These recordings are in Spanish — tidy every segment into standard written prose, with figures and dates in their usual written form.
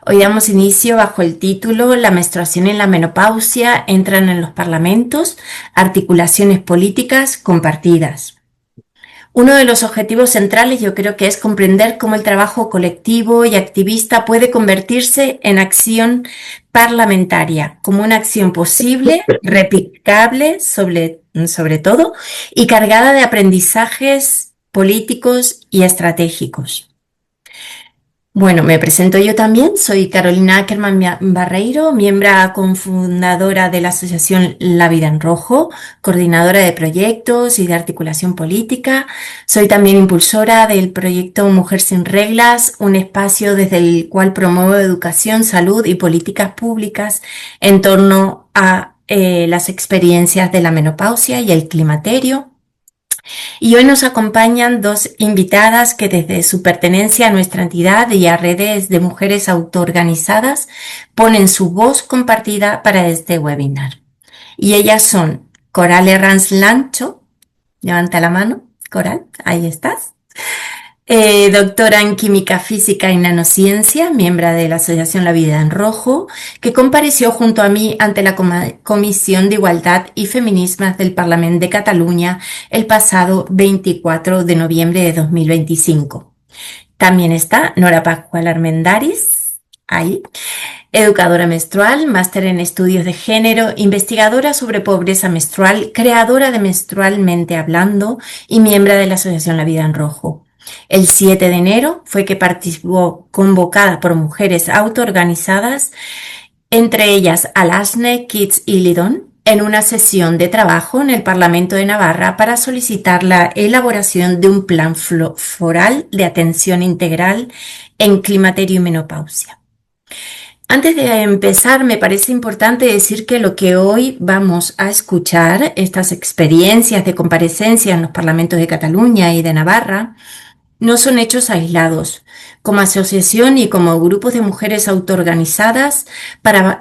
Hoy damos inicio bajo el título La menstruación en la menopausia entran en los parlamentos, articulaciones políticas compartidas. Uno de los objetivos centrales yo creo que es comprender cómo el trabajo colectivo y activista puede convertirse en acción parlamentaria, como una acción posible, replicable sobre todo, y cargada de aprendizajes políticos y estratégicos. Bueno, me presento yo también, soy Carolina Ackerman Barreiro, miembro cofundadora de la Asociación La Vida en Rojo, coordinadora de proyectos y de articulación política. Soy también impulsora del proyecto Mujer sin Reglas, un espacio desde el cual promuevo educación, salud y políticas públicas en torno a las experiencias de la menopausia y el climaterio. Y hoy nos acompañan dos invitadas que desde su pertenencia a nuestra entidad y a redes de mujeres autoorganizadas ponen su voz compartida para este webinar. Y ellas son Coral Herranz Lancho, levanta la mano, Coral, ahí estás. Doctora en Química Física y Nanociencia, miembro de la Asociación La Vida en Rojo, que compareció junto a mí ante la Comisión de Igualdad y Feminismas del Parlamento de Cataluña el pasado 24 de noviembre de 2025. También está Nora Pascual Armendáriz, ahí, educadora menstrual, máster en estudios de género, investigadora sobre pobreza menstrual, creadora de Menstrualmente Hablando y miembro de la Asociación La Vida en Rojo. El 7 de enero fue que participó convocada por mujeres autoorganizadas, entre ellas Alasne, Kids y Lidón, en una sesión de trabajo en el Parlamento de Navarra para solicitar la elaboración de un plan foral de atención integral en climaterio y menopausia. Antes de empezar, me parece importante decir que lo que hoy vamos a escuchar, estas experiencias de comparecencia en los parlamentos de Cataluña y de Navarra, no son hechos aislados. Como asociación y como grupos de mujeres autoorganizadas para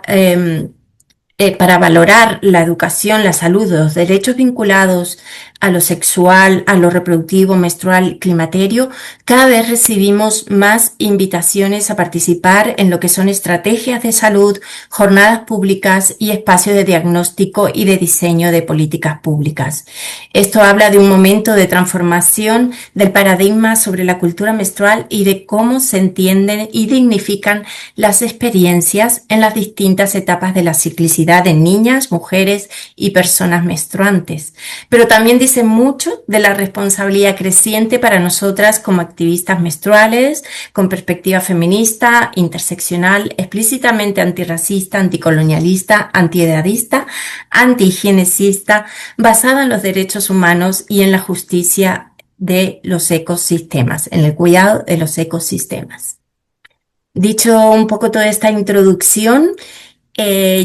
valorar la educación, la salud, los derechos vinculados a lo sexual, a lo reproductivo, menstrual, climaterio, cada vez recibimos más invitaciones a participar en lo que son estrategias de salud, jornadas públicas y espacios de diagnóstico y de diseño de políticas públicas. Esto habla de un momento de transformación del paradigma sobre la cultura menstrual y de cómo se entienden y dignifican las experiencias en las distintas etapas de la ciclicidad de niñas, mujeres y personas menstruantes. Pero también dice mucho de la responsabilidad creciente para nosotras como activistas menstruales, con perspectiva feminista, interseccional, explícitamente antirracista, anticolonialista, antiedadista, antihigienicista, basada en los derechos humanos y en la justicia de los ecosistemas, en el cuidado de los ecosistemas. Dicho un poco toda esta introducción,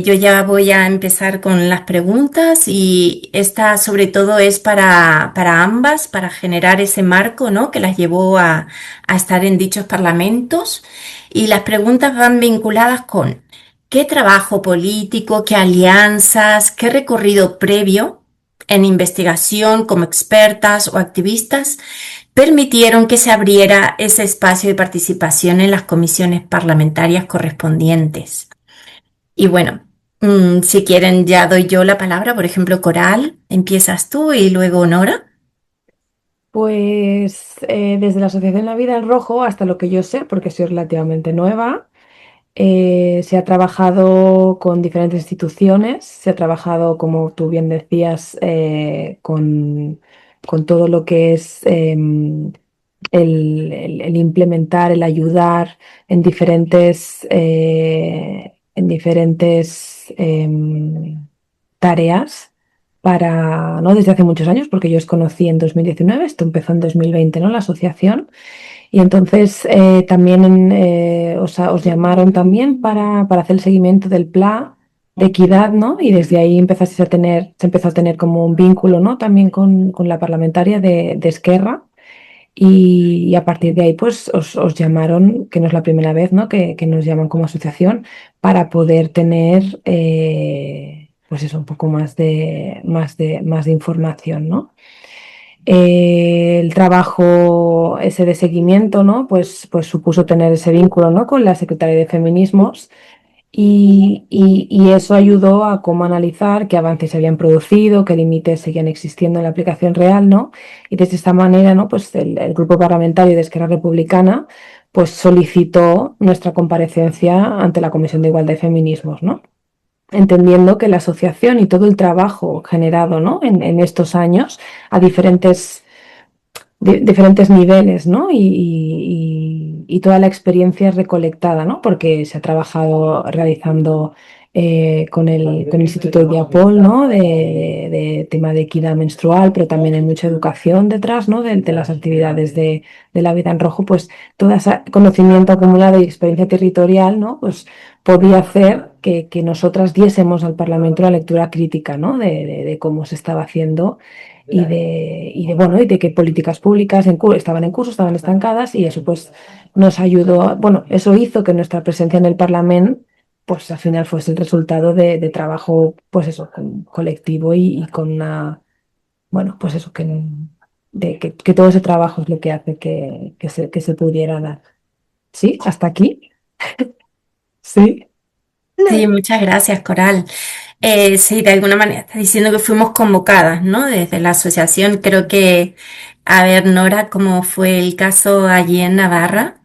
yo ya voy a empezar con las preguntas y esta sobre todo es para ambas, para generar ese marco, ¿no?, que las llevó a estar en dichos parlamentos. Y las preguntas van vinculadas con qué trabajo político, qué alianzas, qué recorrido previo en investigación como expertas o activistas permitieron que se abriera ese espacio de participación en las comisiones parlamentarias correspondientes. Y bueno, si quieren ya doy yo la palabra, por ejemplo, Coral, empiezas tú y luego Nora. Pues desde la Asociación La Vida en Rojo, hasta lo que yo sé, porque soy relativamente nueva, se ha trabajado con diferentes instituciones, se ha trabajado, como tú bien decías, con todo lo que es el implementar, el ayudar en diferentes tareas para, ¿no? Desde hace muchos años, porque yo os conocí en 2019, esto empezó en 2020, ¿no? La asociación. Y entonces también os llamaron también para hacer el seguimiento del plan de equidad, ¿no? Y desde ahí se empezó a tener como un vínculo, ¿no? También con la parlamentaria de Esquerra. Y a partir de ahí, pues os llamaron, que no es la primera vez, ¿no?, que nos llaman como asociación para poder tener, pues eso, un poco más de información, ¿no? El trabajo ese de seguimiento, ¿no? Pues supuso tener ese vínculo, ¿no? Con la Secretaría de Feminismos y eso ayudó a cómo analizar qué avances se habían producido, qué límites seguían existiendo en la aplicación real, ¿no? Y de esta manera, ¿no? Pues el grupo parlamentario de Esquerra Republicana pues solicitó nuestra comparecencia ante la Comisión de Igualdad y Feminismos, ¿no? Entendiendo que la asociación y todo el trabajo generado, ¿no? en estos años a diferentes niveles, ¿no? Y toda la experiencia recolectada, ¿no? Porque se ha trabajado realizando con el Instituto Diapol, ¿no? De tema de equidad menstrual, pero también hay mucha educación detrás, ¿no? De las actividades de la vida en rojo, pues todo ese conocimiento acumulado y experiencia territorial, ¿no? Pues podía hacer que nosotras diésemos al Parlamento la lectura crítica, ¿no? De cómo se estaba haciendo bueno, y de qué políticas públicas estaban en curso, estaban estancadas, y eso pues nos ayudó, bueno, eso hizo que nuestra presencia en el Parlamento pues al final fuese el resultado de trabajo, pues eso, colectivo y con una, bueno, pues eso, que todo ese trabajo es lo que hace que se pudiera dar. ¿Sí? ¿Hasta aquí? Sí. Sí, muchas gracias, Coral. Sí, de alguna manera está diciendo que fuimos convocadas, ¿no? Desde la asociación, creo que, a ver, Nora, ¿cómo fue el caso allí en Navarra?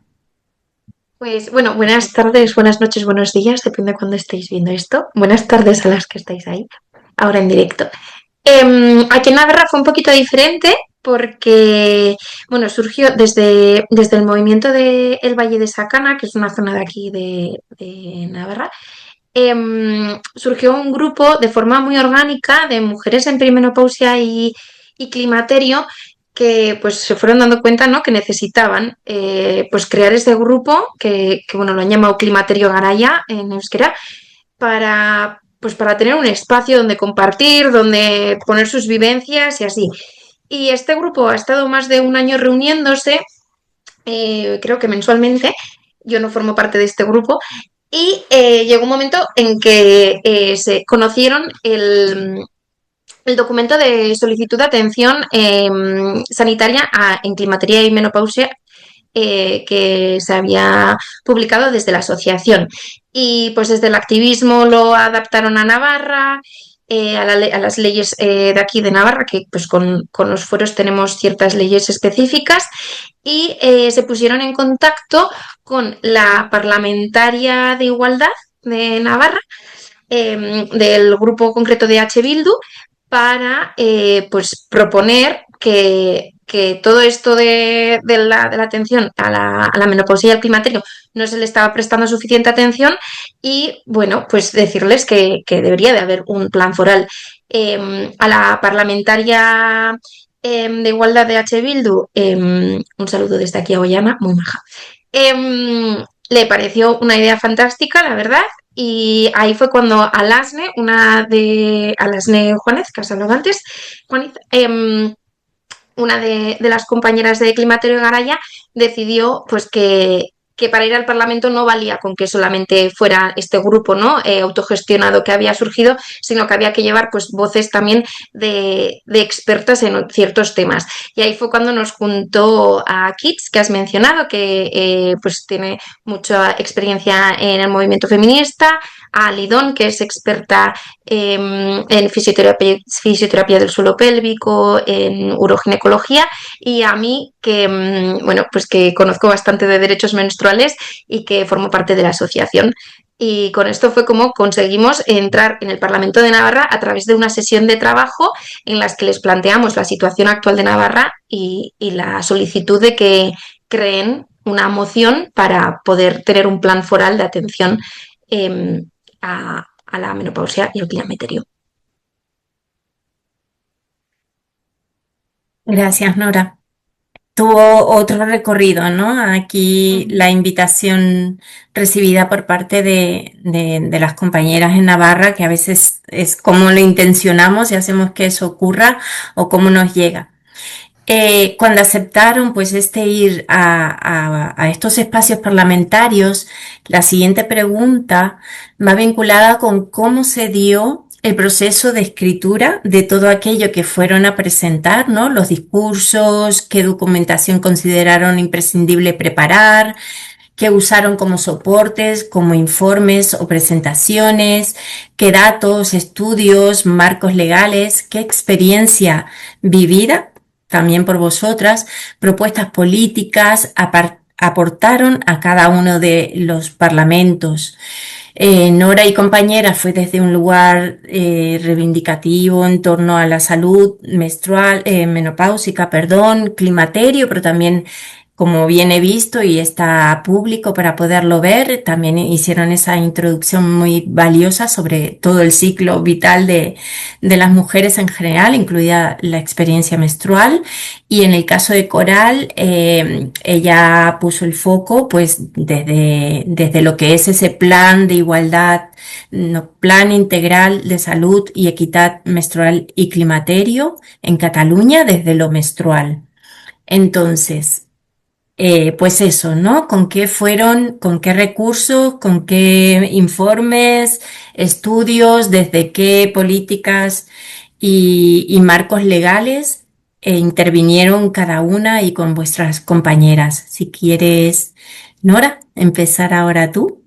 Pues bueno, buenas tardes, buenas noches, buenos días, depende de cuándo estéis viendo esto. Buenas tardes a las que estáis ahí, ahora en directo. Aquí en Navarra fue un poquito diferente porque, bueno, surgió desde el movimiento del Valle de Sacana, que es una zona de aquí de Navarra. Surgió un grupo de forma muy orgánica de mujeres en perimenopausia y climaterio que pues se fueron dando cuenta, ¿no? Que necesitaban pues crear este grupo que bueno, lo han llamado Climaterio Garaya en euskera para tener un espacio donde compartir, donde poner sus vivencias y así. Y este grupo ha estado más de un año reuniéndose, creo que mensualmente. Yo no formo parte de este grupo, y llegó un momento en que se conocieron el documento de solicitud de atención sanitaria en climatería y menopausia, que se había publicado desde la asociación. Y pues desde el activismo lo adaptaron a Navarra, a las leyes de aquí de Navarra, que pues con los fueros tenemos ciertas leyes específicas, y se pusieron en contacto con la parlamentaria de Igualdad de Navarra, del grupo concreto de H. Bildu, para pues proponer que todo esto de la atención a la menopausia y al climaterio no se le estaba prestando suficiente atención, y bueno, pues decirles que debería de haber un plan foral. A la parlamentaria de Igualdad de H. Bildu, un saludo desde aquí a Ollana, muy maja, le pareció una idea fantástica, la verdad, y ahí fue cuando Alasne, Alasne Juánez, que has hablado antes, Juánez, una de las compañeras de Climaterio Garaya, decidió pues que para ir al Parlamento no valía con que solamente fuera este grupo, ¿no? Autogestionado que había surgido, sino que había que llevar pues voces también de expertas en ciertos temas. Y ahí fue cuando nos juntó a Kits, que has mencionado, que pues tiene mucha experiencia en el movimiento feminista, a Lidón, que es experta en fisioterapia del suelo pélvico, en uroginecología, y a mí que, bueno, pues que conozco bastante de derechos menstruales y que formo parte de la asociación. Y con esto fue como conseguimos entrar en el Parlamento de Navarra a través de una sesión de trabajo en las que les planteamos la situación actual de Navarra y la solicitud de que creen una moción para poder tener un plan foral de atención a la menopausia y el climaterio. Gracias, Nora. Tuvo otro recorrido, ¿no? Aquí la invitación recibida por parte de las compañeras en Navarra, que a veces es cómo lo intencionamos y hacemos que eso ocurra o cómo nos llega. Cuando aceptaron pues ir a estos espacios parlamentarios, la siguiente pregunta va vinculada con cómo se dio el proceso de escritura de todo aquello que fueron a presentar, ¿no? Los discursos, qué documentación consideraron imprescindible preparar, qué usaron como soportes, como informes o presentaciones, qué datos, estudios, marcos legales, qué experiencia vivida, también por vosotras, propuestas políticas aportaron a cada uno de los parlamentos. Nora y compañera fue desde un lugar reivindicativo en torno a la salud menstrual, menopáusica, perdón, climaterio, pero también, como bien he visto y está público para poderlo ver, también hicieron esa introducción muy valiosa sobre todo el ciclo vital de las mujeres en general, incluida la experiencia menstrual. Y en el caso de Coral, ella puso el foco pues desde lo que es ese plan de igualdad, no, plan integral de salud y equidad menstrual y climaterio en Cataluña desde lo menstrual. Entonces, pues eso, ¿no? ¿Con qué fueron, con qué recursos, con qué informes, estudios, desde qué políticas y marcos legales intervinieron cada una y con vuestras compañeras? Si quieres, Nora, empezar ahora tú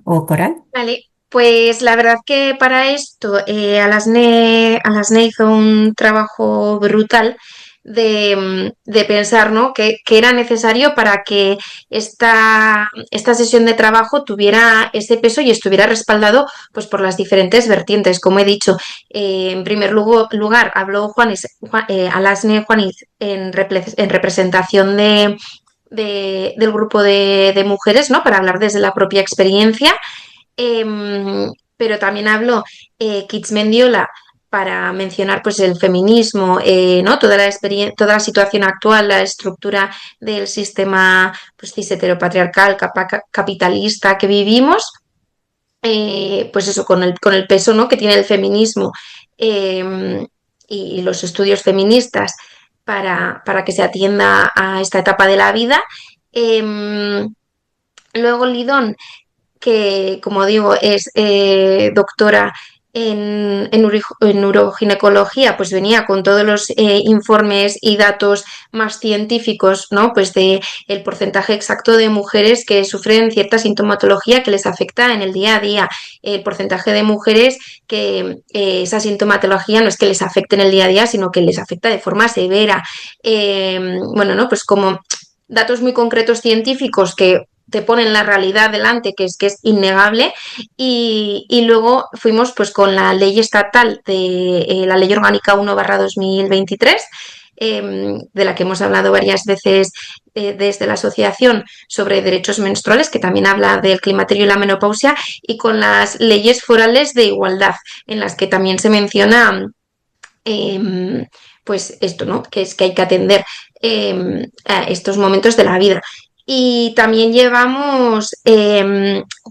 o Coral. Vale, pues la verdad que para esto Alasne hizo un trabajo brutal de pensar, ¿no? que era necesario para que esta sesión de trabajo tuviera ese peso y estuviera respaldado pues, por las diferentes vertientes. Como he dicho, en primer lugar habló Alasne Juaniz en representación del grupo de mujeres, ¿no? Para hablar desde la propia experiencia. Pero también habló Kits Mendiola para mencionar pues el feminismo, ¿no? Toda la situación actual, la estructura del sistema pues, cis heteropatriarcal, capitalista que vivimos, pues eso, con el peso, ¿no? que tiene el feminismo y los estudios feministas para que se atienda a esta etapa de la vida. Luego Lidón, que como digo es doctora en uroginecología, pues venía con todos los informes y datos más científicos, ¿no? Pues de el porcentaje exacto de mujeres que sufren cierta sintomatología que les afecta en el día a día, el porcentaje de mujeres que esa sintomatología no es que les afecte en el día a día, sino que les afecta de forma severa. Bueno, ¿no? Pues como datos muy concretos científicos que te ponen la realidad delante, que es innegable, y luego fuimos pues con la ley estatal de la ley orgánica 1/2023, de la que hemos hablado varias veces desde la asociación sobre derechos menstruales, que también habla del climaterio y la menopausia, y con las leyes forales de igualdad, en las que también se menciona pues esto, ¿no? Que es que hay que atender a estos momentos de la vida. Y también llevamos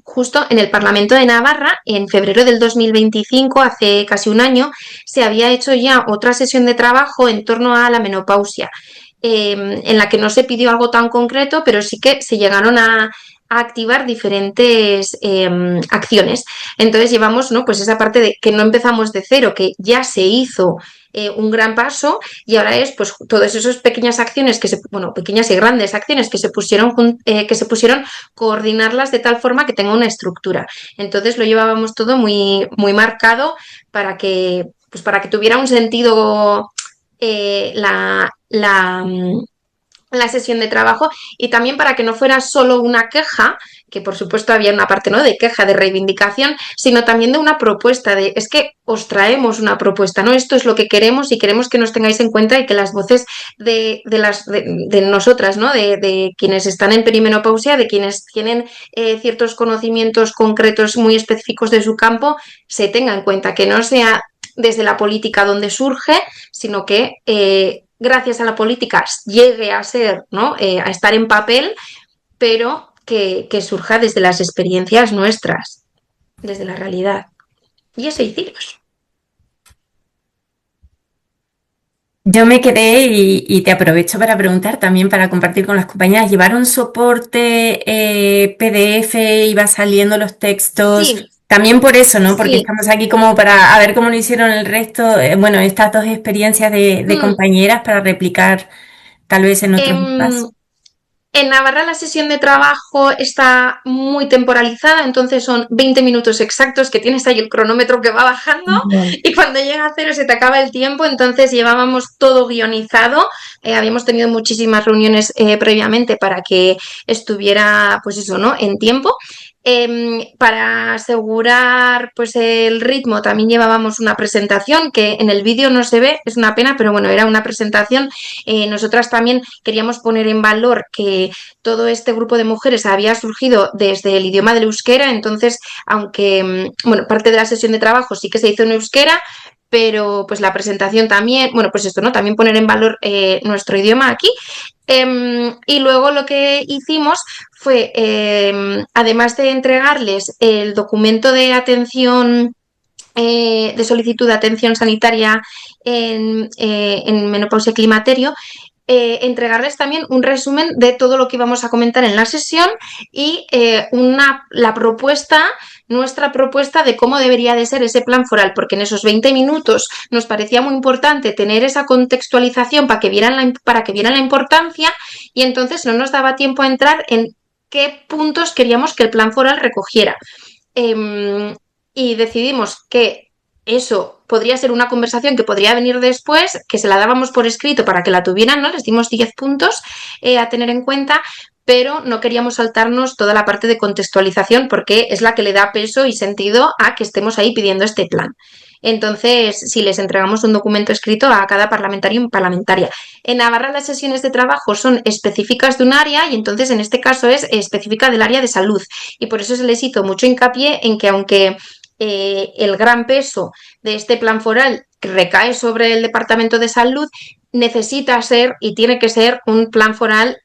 justo en el Parlamento de Navarra, en febrero del 2025, hace casi un año, se había hecho ya otra sesión de trabajo en torno a la menopausia, en la que no se pidió algo tan concreto, pero sí que se llegaron a activar diferentes acciones. Entonces llevamos, ¿no? Pues esa parte de que no empezamos de cero, que ya se hizo un gran paso, y ahora es pues todas esas pequeñas acciones bueno, pequeñas y grandes acciones que se pusieron coordinarlas de tal forma que tenga una estructura. Entonces lo llevábamos todo muy, muy marcado pues para que tuviera un sentido la sesión de trabajo, y también para que no fuera solo una queja, que por supuesto había una parte, ¿no? de queja, de reivindicación, sino también de una propuesta, es que os traemos una propuesta, ¿no? Esto es lo que queremos y queremos que nos tengáis en cuenta, y que las voces de nosotras, ¿no? De quienes están en perimenopausia, de quienes tienen ciertos conocimientos concretos muy específicos de su campo, se tenga en cuenta, que no sea desde la política donde surge, sino que gracias a la política llegue a ser, ¿no? A estar en papel, pero que surja desde las experiencias nuestras, desde la realidad. Y eso hicimos. Yo me quedé y te aprovecho para preguntar también, para compartir con las compañeras. ¿Llevaron soporte PDF? ¿Iba saliendo los textos? Sí, También por eso, ¿no? Porque Sí. estamos aquí como para a ver cómo lo hicieron el resto, bueno, estas dos experiencias de Mm. compañeras para replicar tal vez en otros Em, espacios. En Navarra la sesión de trabajo está muy temporalizada, entonces son 20 minutos exactos que tienes ahí el cronómetro que va bajando Vale. y cuando llega a cero se te acaba el tiempo, entonces llevábamos todo guionizado, habíamos tenido muchísimas reuniones previamente para que estuviera, pues eso, ¿no? En tiempo. Para asegurar pues el ritmo también llevábamos una presentación que en el vídeo no se ve, es una pena, pero bueno, era una presentación. Nosotras también queríamos poner en valor que todo este grupo de mujeres había surgido desde el idioma del euskera, entonces, aunque, bueno, parte de la sesión de trabajo sí que se hizo en euskera, pero pues la presentación también, bueno, pues esto, ¿no? También poner en valor nuestro idioma aquí. Y luego lo que hicimos fue, además de entregarles el documento de atención de solicitud de atención sanitaria en menopausia climaterio, entregarles también un resumen de todo lo que íbamos a comentar en la sesión y la propuesta, nuestra propuesta de cómo debería de ser ese plan foral, porque en esos 20 minutos nos parecía muy importante tener esa contextualización para que vieran la importancia y entonces no nos daba tiempo a entrar en qué puntos queríamos que el plan foral recogiera. Y decidimos que eso podría ser una conversación que podría venir después, que se la dábamos por escrito para que la tuvieran, ¿no? Les dimos 10 puntos a tener en cuenta, pero no queríamos saltarnos toda la parte de contextualización porque es la que le da peso y sentido a que estemos ahí pidiendo este plan. Entonces, si les entregamos un documento escrito a cada parlamentario y parlamentaria. En Navarra las sesiones de trabajo son específicas de un área y entonces en este caso es específica del área de salud. Y por eso se les hizo mucho hincapié en que aunque el gran peso de este plan foral recae sobre el Departamento de Salud, necesita ser y tiene que ser un plan foral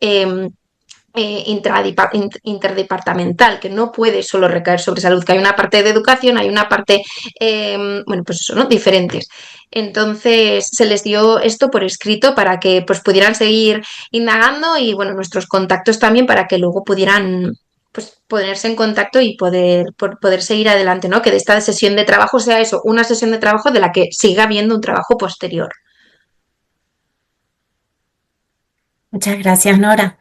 interdepartamental, que no puede solo recaer sobre salud, que hay una parte de educación, hay una parte, bueno, pues eso, ¿no? Diferentes. Entonces se les dio esto por escrito para que pues pudieran seguir indagando y bueno, nuestros contactos también para que luego pudieran pues ponerse en contacto y poder seguir adelante, ¿no? Que de esta sesión de trabajo sea eso, una sesión de trabajo de la que siga habiendo un trabajo posterior. Muchas gracias, Nora.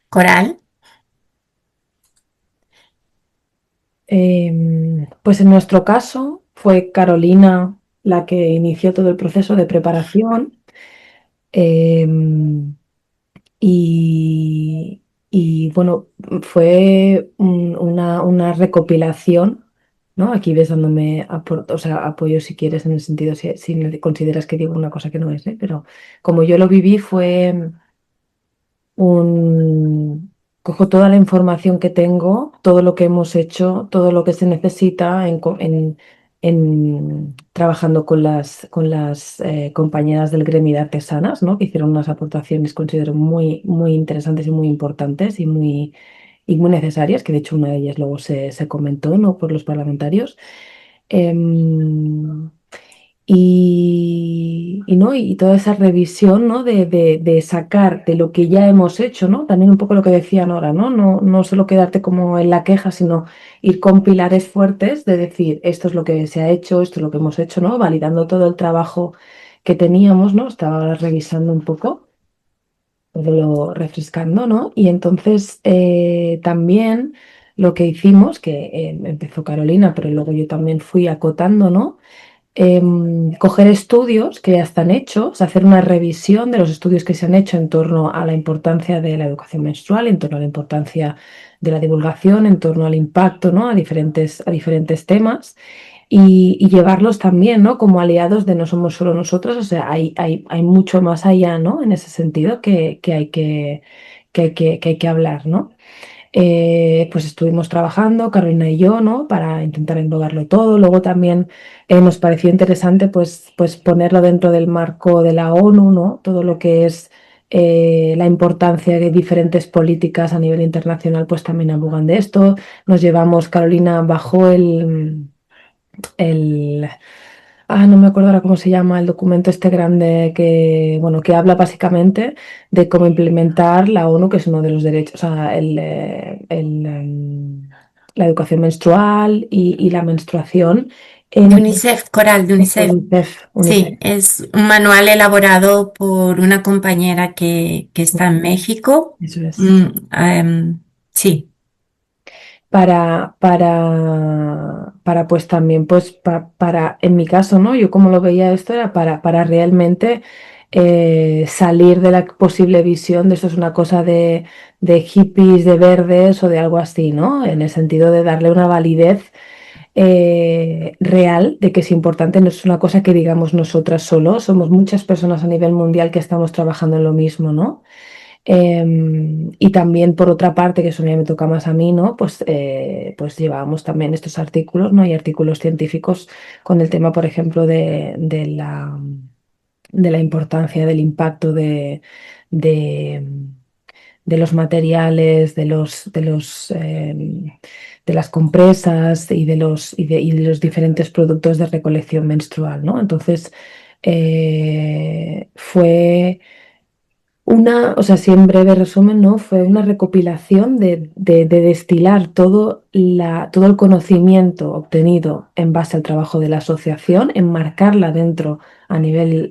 Coral. Pues en nuestro caso fue Carolina la que inició todo el proceso de preparación. em, y, y, bueno, fue una recopilación, ¿no? Aquí ves dándome o sea, apoyo si quieres en el sentido, si consideras que digo una cosa que no es, ¿eh? Pero como yo lo viví fue cojo toda la información que tengo, todo lo que hemos hecho, todo lo que se necesita trabajando con las compañeras del gremio de artesanas, ¿no? Que hicieron unas aportaciones, considero, muy, muy interesantes y muy importantes y muy necesarias, que de hecho una de ellas luego se comentó, ¿no? Por los parlamentarios. Em, ¿No? Y toda esa revisión, ¿no? de sacar de lo que ya hemos hecho, ¿no? También un poco lo que decía Nora, ¿no? No solo quedarte como en la queja, sino ir con pilares fuertes de decir, esto es lo que se ha hecho, esto es lo que hemos hecho, ¿no? Validando todo el trabajo que teníamos, ¿no? Estaba ahora revisando un poco, todo refrescando, ¿no? Y entonces también lo que hicimos, que empezó Carolina, pero luego yo también fui acotando, ¿no? Coger estudios que ya están hechos, hacer una revisión de los estudios que se han hecho en torno a la importancia de la educación menstrual, en torno a la importancia de la divulgación, en torno al impacto, ¿no? a diferentes temas y llevarlos también, ¿no? Como aliados de no somos solo nosotros, o sea, hay mucho más allá, ¿no? En ese sentido que hay que hablar, ¿no? Pues estuvimos trabajando, Carolina y yo, ¿no? Para intentar englobarlo todo. Luego también nos pareció interesante, pues ponerlo dentro del marco de la ONU, ¿no? Todo lo que es la importancia de diferentes políticas a nivel internacional, pues también abogan de esto. Nos llevamos, Carolina bajó el no me acuerdo ahora cómo se llama el documento este grande que, bueno, que habla básicamente de cómo implementar la ONU, que es uno de los derechos, o sea, la educación menstrual y la menstruación De en UNICEF, Coral, de UNICEF. UNICEF. Sí, es un manual elaborado por una compañera que está en México. Eso es. Mm, sí, Para pues también, pues para, en mi caso, ¿no? Yo como lo veía esto era para realmente salir de la posible visión de esto es una cosa de hippies, de verdes o de algo así, ¿no? En el sentido de darle una validez real de que es importante, no es una cosa que digamos nosotras solo, somos muchas personas a nivel mundial que estamos trabajando en lo mismo, ¿no? Y también por otra parte, que eso ya me toca más a mí, ¿no? Pues llevábamos también estos artículos, ¿no? Hay artículos científicos con el tema, por ejemplo, de la importancia del impacto de, de los materiales, de las compresas y de los diferentes productos de recolección menstrual, ¿no? Entonces, fue o sea, sí, en breve resumen, ¿no? Fue una recopilación de destilar todo el conocimiento obtenido en base al trabajo de la asociación, enmarcarla dentro a nivel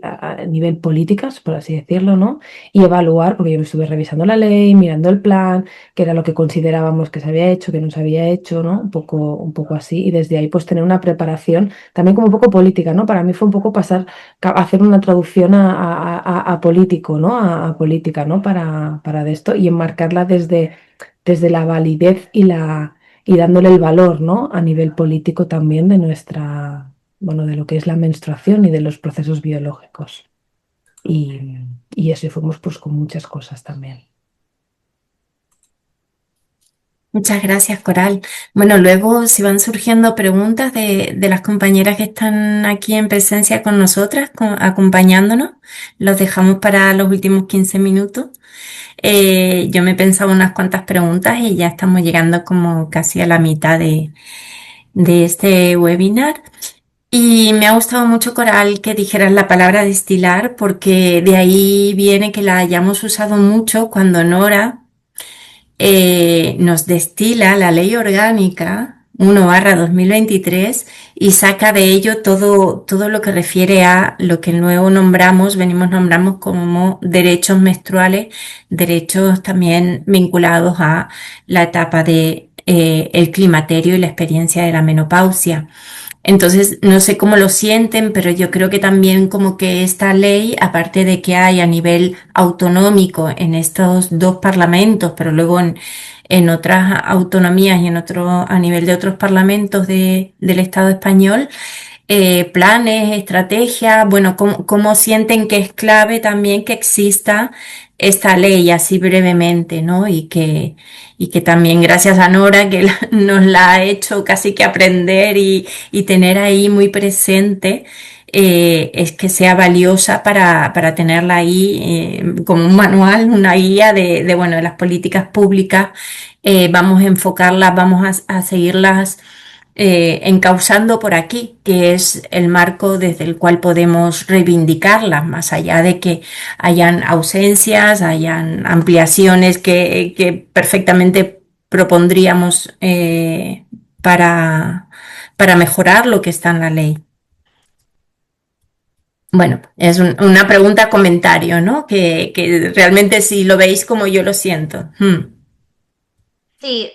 políticas, por así decirlo, ¿no? Y evaluar, porque yo me estuve revisando la ley, mirando el plan, qué era lo que considerábamos que se había hecho, que no se había hecho, ¿no? Un poco así, y desde ahí pues tener una preparación también como un poco política, ¿no? Para mí fue un poco hacer una traducción a político, ¿no? A política, ¿no? Para de esto y enmarcarla desde la validez y dándole el valor, ¿no? A nivel político también bueno, de lo que es la menstruación y de los procesos biológicos. Y eso, y fuimos pues con muchas cosas también. muchas gracias, Coral. Bueno, luego si van surgiendo preguntas de las compañeras que están aquí en presencia con nosotras, acompañándonos, los dejamos para los últimos 15 minutos. Yo me he pensado unas cuantas preguntas y ya estamos llegando como casi a la mitad de este webinar. Y me ha gustado mucho, Coral, que dijeras la palabra destilar, porque de ahí viene que la hayamos usado mucho cuando Nora nos destila la ley orgánica 1/2023 y saca de ello todo lo que refiere a lo que luego nombramos como derechos menstruales, derechos también vinculados a la etapa de el climaterio y la experiencia de la menopausia. Entonces, no sé cómo lo sienten, pero yo creo que también como que esta ley, aparte de que hay a nivel autonómico en estos dos parlamentos, pero luego en otras autonomías y a nivel de otros parlamentos del Estado español, planes, estrategias, bueno, cómo sienten que es clave también que exista esta ley así brevemente, ¿no? Y que también gracias a Nora que nos la ha hecho casi que aprender y tener ahí muy presente, es que sea valiosa para tenerla ahí como un manual, una guía bueno, de las políticas públicas. Vamos a enfocarlas, vamos a seguirlas encauzando por aquí, que es el marco desde el cual podemos reivindicarlas, más allá de que hayan ausencias, hayan ampliaciones que perfectamente propondríamos para mejorar lo que está en la ley. Bueno, es una pregunta comentario, ¿no? Que realmente si lo veis como yo lo siento. Sí,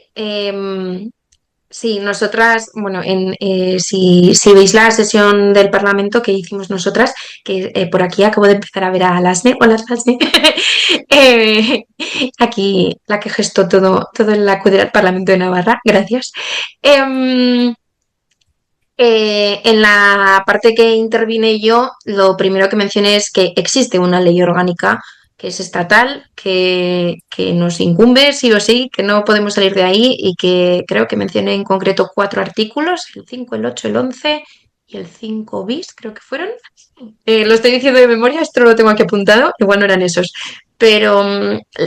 sí, nosotras, bueno, si veis la sesión del Parlamento que hicimos nosotras, que por aquí acabo de empezar a ver a Lasne, hola Lasne, Eh, aquí la que gestó todo el acudir al Parlamento de Navarra, gracias. Em, en la parte que intervine yo, lo primero que mencioné es que existe una ley orgánica que es estatal, que nos incumbe sí o sí, que no podemos salir de ahí y que creo que mencioné en concreto 4 artículos, el 5, el 8, el 11 y el 5 bis, creo que fueron. Lo estoy diciendo de memoria, esto no lo tengo aquí apuntado, igual no eran esos. Pero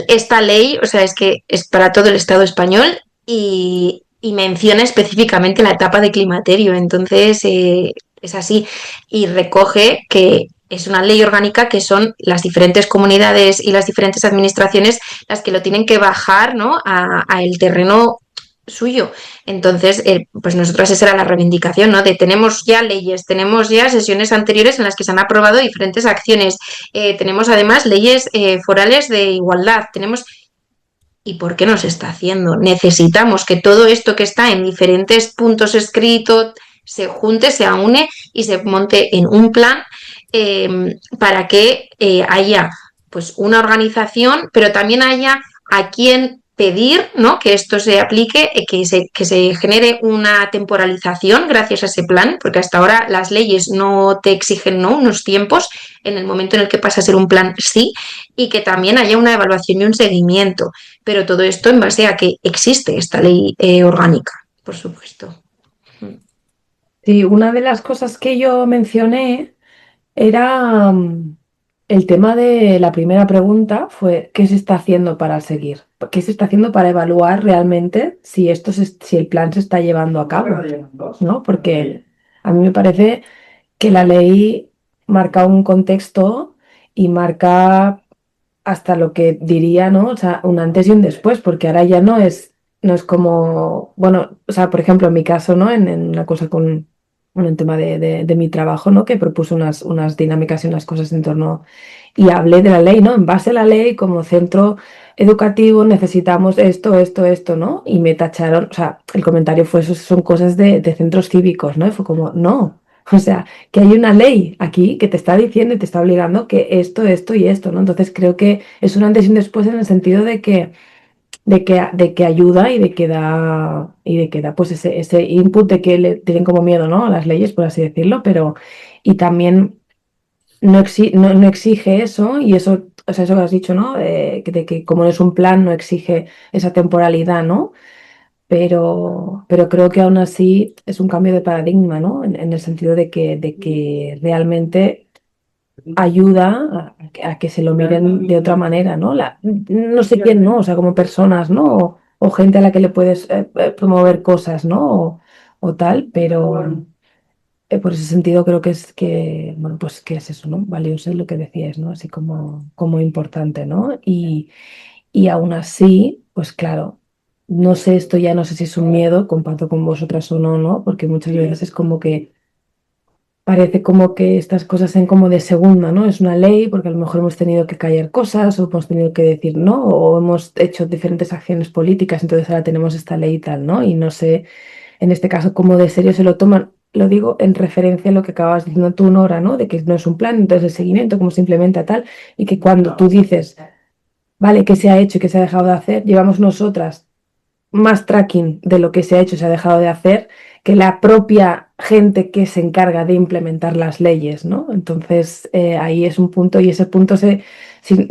esta ley, o sea, es que es para todo el Estado español y menciona específicamente la etapa de climaterio. Entonces, es así. Y recoge que es una ley orgánica que son las diferentes comunidades y las diferentes administraciones las que lo tienen que bajar, ¿no? a el terreno suyo. Entonces, pues nosotros esa era la reivindicación, ¿no? De tenemos ya leyes, tenemos ya sesiones anteriores en las que se han aprobado diferentes acciones, tenemos además leyes forales de igualdad, tenemos... ¿Y por qué no se está haciendo? Necesitamos que todo esto que está en diferentes puntos escritos se junte, se aúne y se monte en un plan para que haya pues una organización, pero también haya a quien pedir, ¿no? Que esto se aplique, que se genere una temporalización gracias a ese plan, porque hasta ahora las leyes no te exigen, ¿no? Unos tiempos, en el momento en el que pasa a ser un plan sí, y que también haya una evaluación y un seguimiento, pero todo esto en base a que existe esta ley orgánica, por supuesto. Sí, una de las cosas que yo mencioné era el tema de la primera pregunta fue ¿qué se está haciendo para seguir? ¿Qué se está haciendo para evaluar realmente si si el plan se está llevando a cabo? ¿No? Porque a mí me parece que la ley marca un contexto y marca hasta lo que diría, ¿no? O sea, un antes y un después, porque ahora ya no es como, bueno, o sea, por ejemplo, en mi caso, ¿no? En una cosa con, bueno, en tema de mi trabajo, ¿no? Que propuso unas dinámicas y unas cosas en torno, y hablé de la ley, ¿no? En base a la ley, como centro educativo, necesitamos esto, ¿no? Y me tacharon, o sea, el comentario fue, eso son cosas de centros cívicos, ¿no? Y fue como, no. O sea, que hay una ley aquí que te está diciendo y te está obligando que esto y esto, ¿no? Entonces creo que es un antes y un después en el sentido de que ayuda y de que da pues ese input de que le tienen como miedo, ¿no? A las leyes, por así decirlo, pero y también no exige eso, y eso, o sea, eso que has dicho, ¿no? De que como no es un plan, no exige esa temporalidad, ¿no? Pero creo que aún así es un cambio de paradigma, ¿no? En el sentido de que realmente ayuda a que se lo miren de otra manera, ¿no? No sé quién, ¿no? O sea, como personas, ¿no? O gente a la que le puedes promover cosas, ¿no? O tal, pero por ese sentido creo que es que, bueno, pues que es eso, ¿no? Valioso es lo que decías, ¿no? Así como importante, ¿no? Y aún así, pues claro, no sé, esto ya no sé si es un miedo, comparto con vosotras o no, ¿no? Porque muchas veces es como que parece como que estas cosas sean como de segunda, ¿no? Es una ley porque a lo mejor hemos tenido que callar cosas o hemos tenido que decir no o hemos hecho diferentes acciones políticas, entonces ahora tenemos esta ley y tal, ¿no? Y no sé, en este caso, cómo de serio se lo toman. Lo digo en referencia a lo que acabas diciendo tú, Nora, ¿no? De que no es un plan, entonces el seguimiento, cómo se implementa tal, y que cuando tú dices, vale, qué se ha hecho y qué se ha dejado de hacer, llevamos nosotras más tracking de lo que se ha hecho y se ha dejado de hacer que la propia gente que se encarga de implementar las leyes, ¿no? Entonces, ahí es un punto y ese punto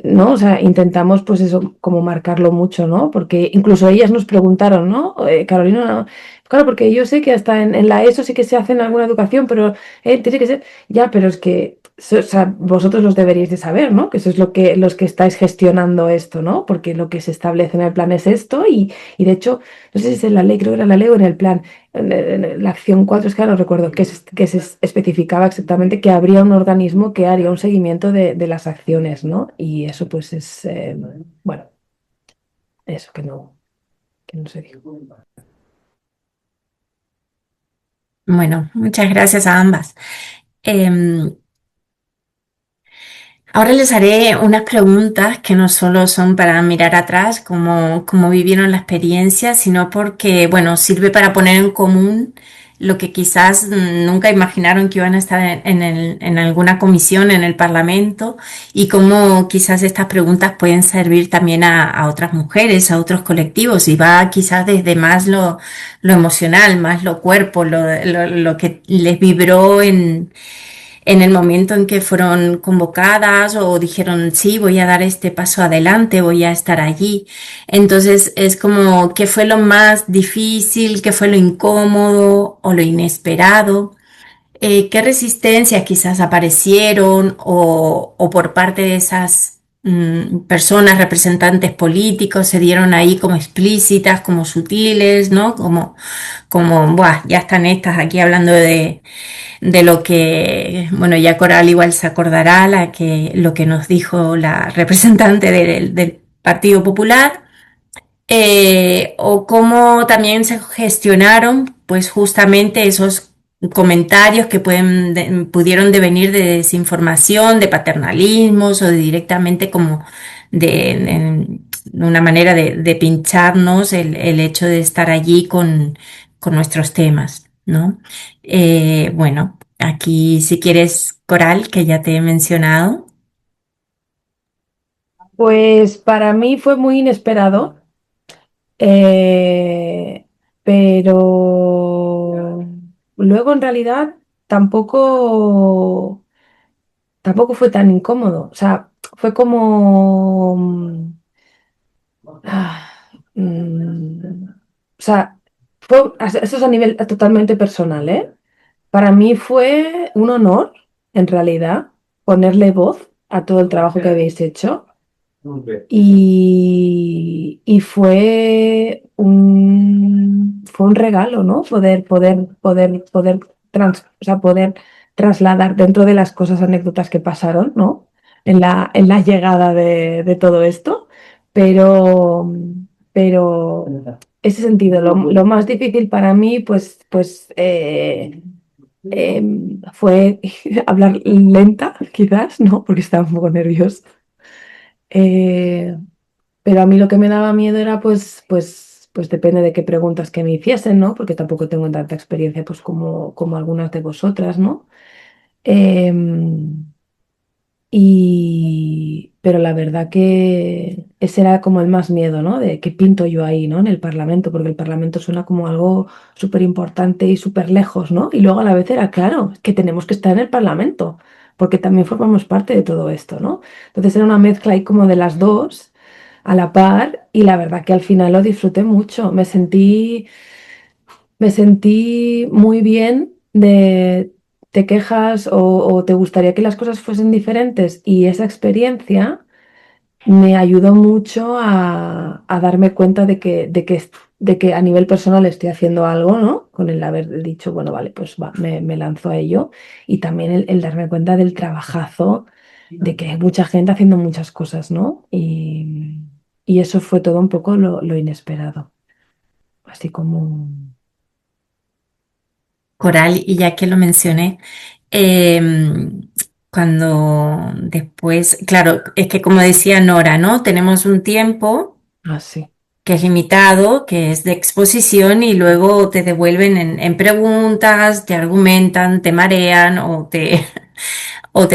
¿no? O sea, intentamos pues eso, como marcarlo mucho, ¿no? Porque incluso ellas nos preguntaron, ¿no? Carolina, no, claro, porque yo sé que hasta en la ESO sí que se hace en alguna educación, pero tiene que ser, ya, pero es que o sea, vosotros los deberíais de saber, ¿no? Que eso es lo que los que estáis gestionando esto, ¿no? Porque lo que se establece en el plan es esto y de hecho, no sé si es en la ley, creo que era la ley o en el plan, en la acción 4 es que ahora no recuerdo, que se especificaba exactamente que habría un organismo que haría un seguimiento de las acciones, ¿no? Y eso pues es, bueno, eso que no se dijo. Bueno, muchas gracias a ambas. Em, Ahora les haré unas preguntas que no solo son para mirar atrás cómo vivieron la experiencia, sino porque, bueno, sirve para poner en común lo que quizás nunca imaginaron que iban a estar en alguna comisión en el Parlamento y cómo quizás estas preguntas pueden servir también a otras mujeres, a otros colectivos y va quizás desde más lo emocional, más lo cuerpo, lo que les vibró en el momento en que fueron convocadas o dijeron, sí, voy a dar este paso adelante, voy a estar allí. Entonces es como, ¿qué fue lo más difícil? ¿Qué fue lo incómodo o lo inesperado? ¿Qué resistencias quizás aparecieron o por parte de esas personas, representantes políticos, se dieron ahí como explícitas, como sutiles, ¿no? Como, buah, ya están estas aquí hablando de lo que, bueno, ya Coral igual se acordará lo que nos dijo la representante del Partido Popular. O cómo también se gestionaron, pues justamente esos comentarios que pudieron devenir de desinformación, de paternalismos o de directamente como de una manera de pincharnos el hecho de estar allí con nuestros temas, ¿no? Bueno, aquí si quieres, Coral, que ya te he mencionado. Pues para mí fue muy inesperado, eh, pero luego en realidad tampoco, tampoco fue tan incómodo. O sea, fue como... ah, mm, o sea, eso es a nivel totalmente personal, ¿eh? Para mí fue un honor, en realidad, ponerle voz a todo el trabajo que habéis hecho. Y fue un regalo, ¿no? O sea, poder trasladar dentro de las cosas, anécdotas que pasaron, ¿no? En la llegada de todo esto. Pero, pero ese sentido, lo más difícil para mí, fue hablar lenta, quizás, ¿no? Porque estaba un poco nerviosa. Eh, pero a mí lo que me daba miedo era, pues depende de qué preguntas que me hiciesen, ¿no? Porque tampoco tengo tanta experiencia, pues, como algunas de vosotras, ¿no? Em, pero la verdad que ese era como el más miedo, ¿no? De qué pinto yo ahí, ¿no? En el Parlamento, porque el Parlamento suena como algo súper importante y súper lejos, ¿no? Y luego a la vez era claro, que tenemos que estar en el Parlamento, porque también formamos parte de todo esto, ¿no? Entonces era una mezcla ahí como de las dos a la par y la verdad que al final lo disfruté mucho. Me sentí muy bien de te quejas o te gustaría que las cosas fuesen diferentes y esa experiencia me ayudó mucho a darme cuenta de que a nivel personal estoy haciendo algo, ¿no? Con el haber dicho, bueno, vale, pues va, me lanzo a ello y también el darme cuenta del trabajazo, de que hay mucha gente haciendo muchas cosas, ¿no? Y eso fue todo un poco lo inesperado, así como... Coral, y ya que lo mencioné, cuando después, claro, es que como decía Nora, ¿no? Tenemos un tiempo Así. que es limitado, que es de exposición y luego te devuelven en preguntas, te argumentan, te marean o te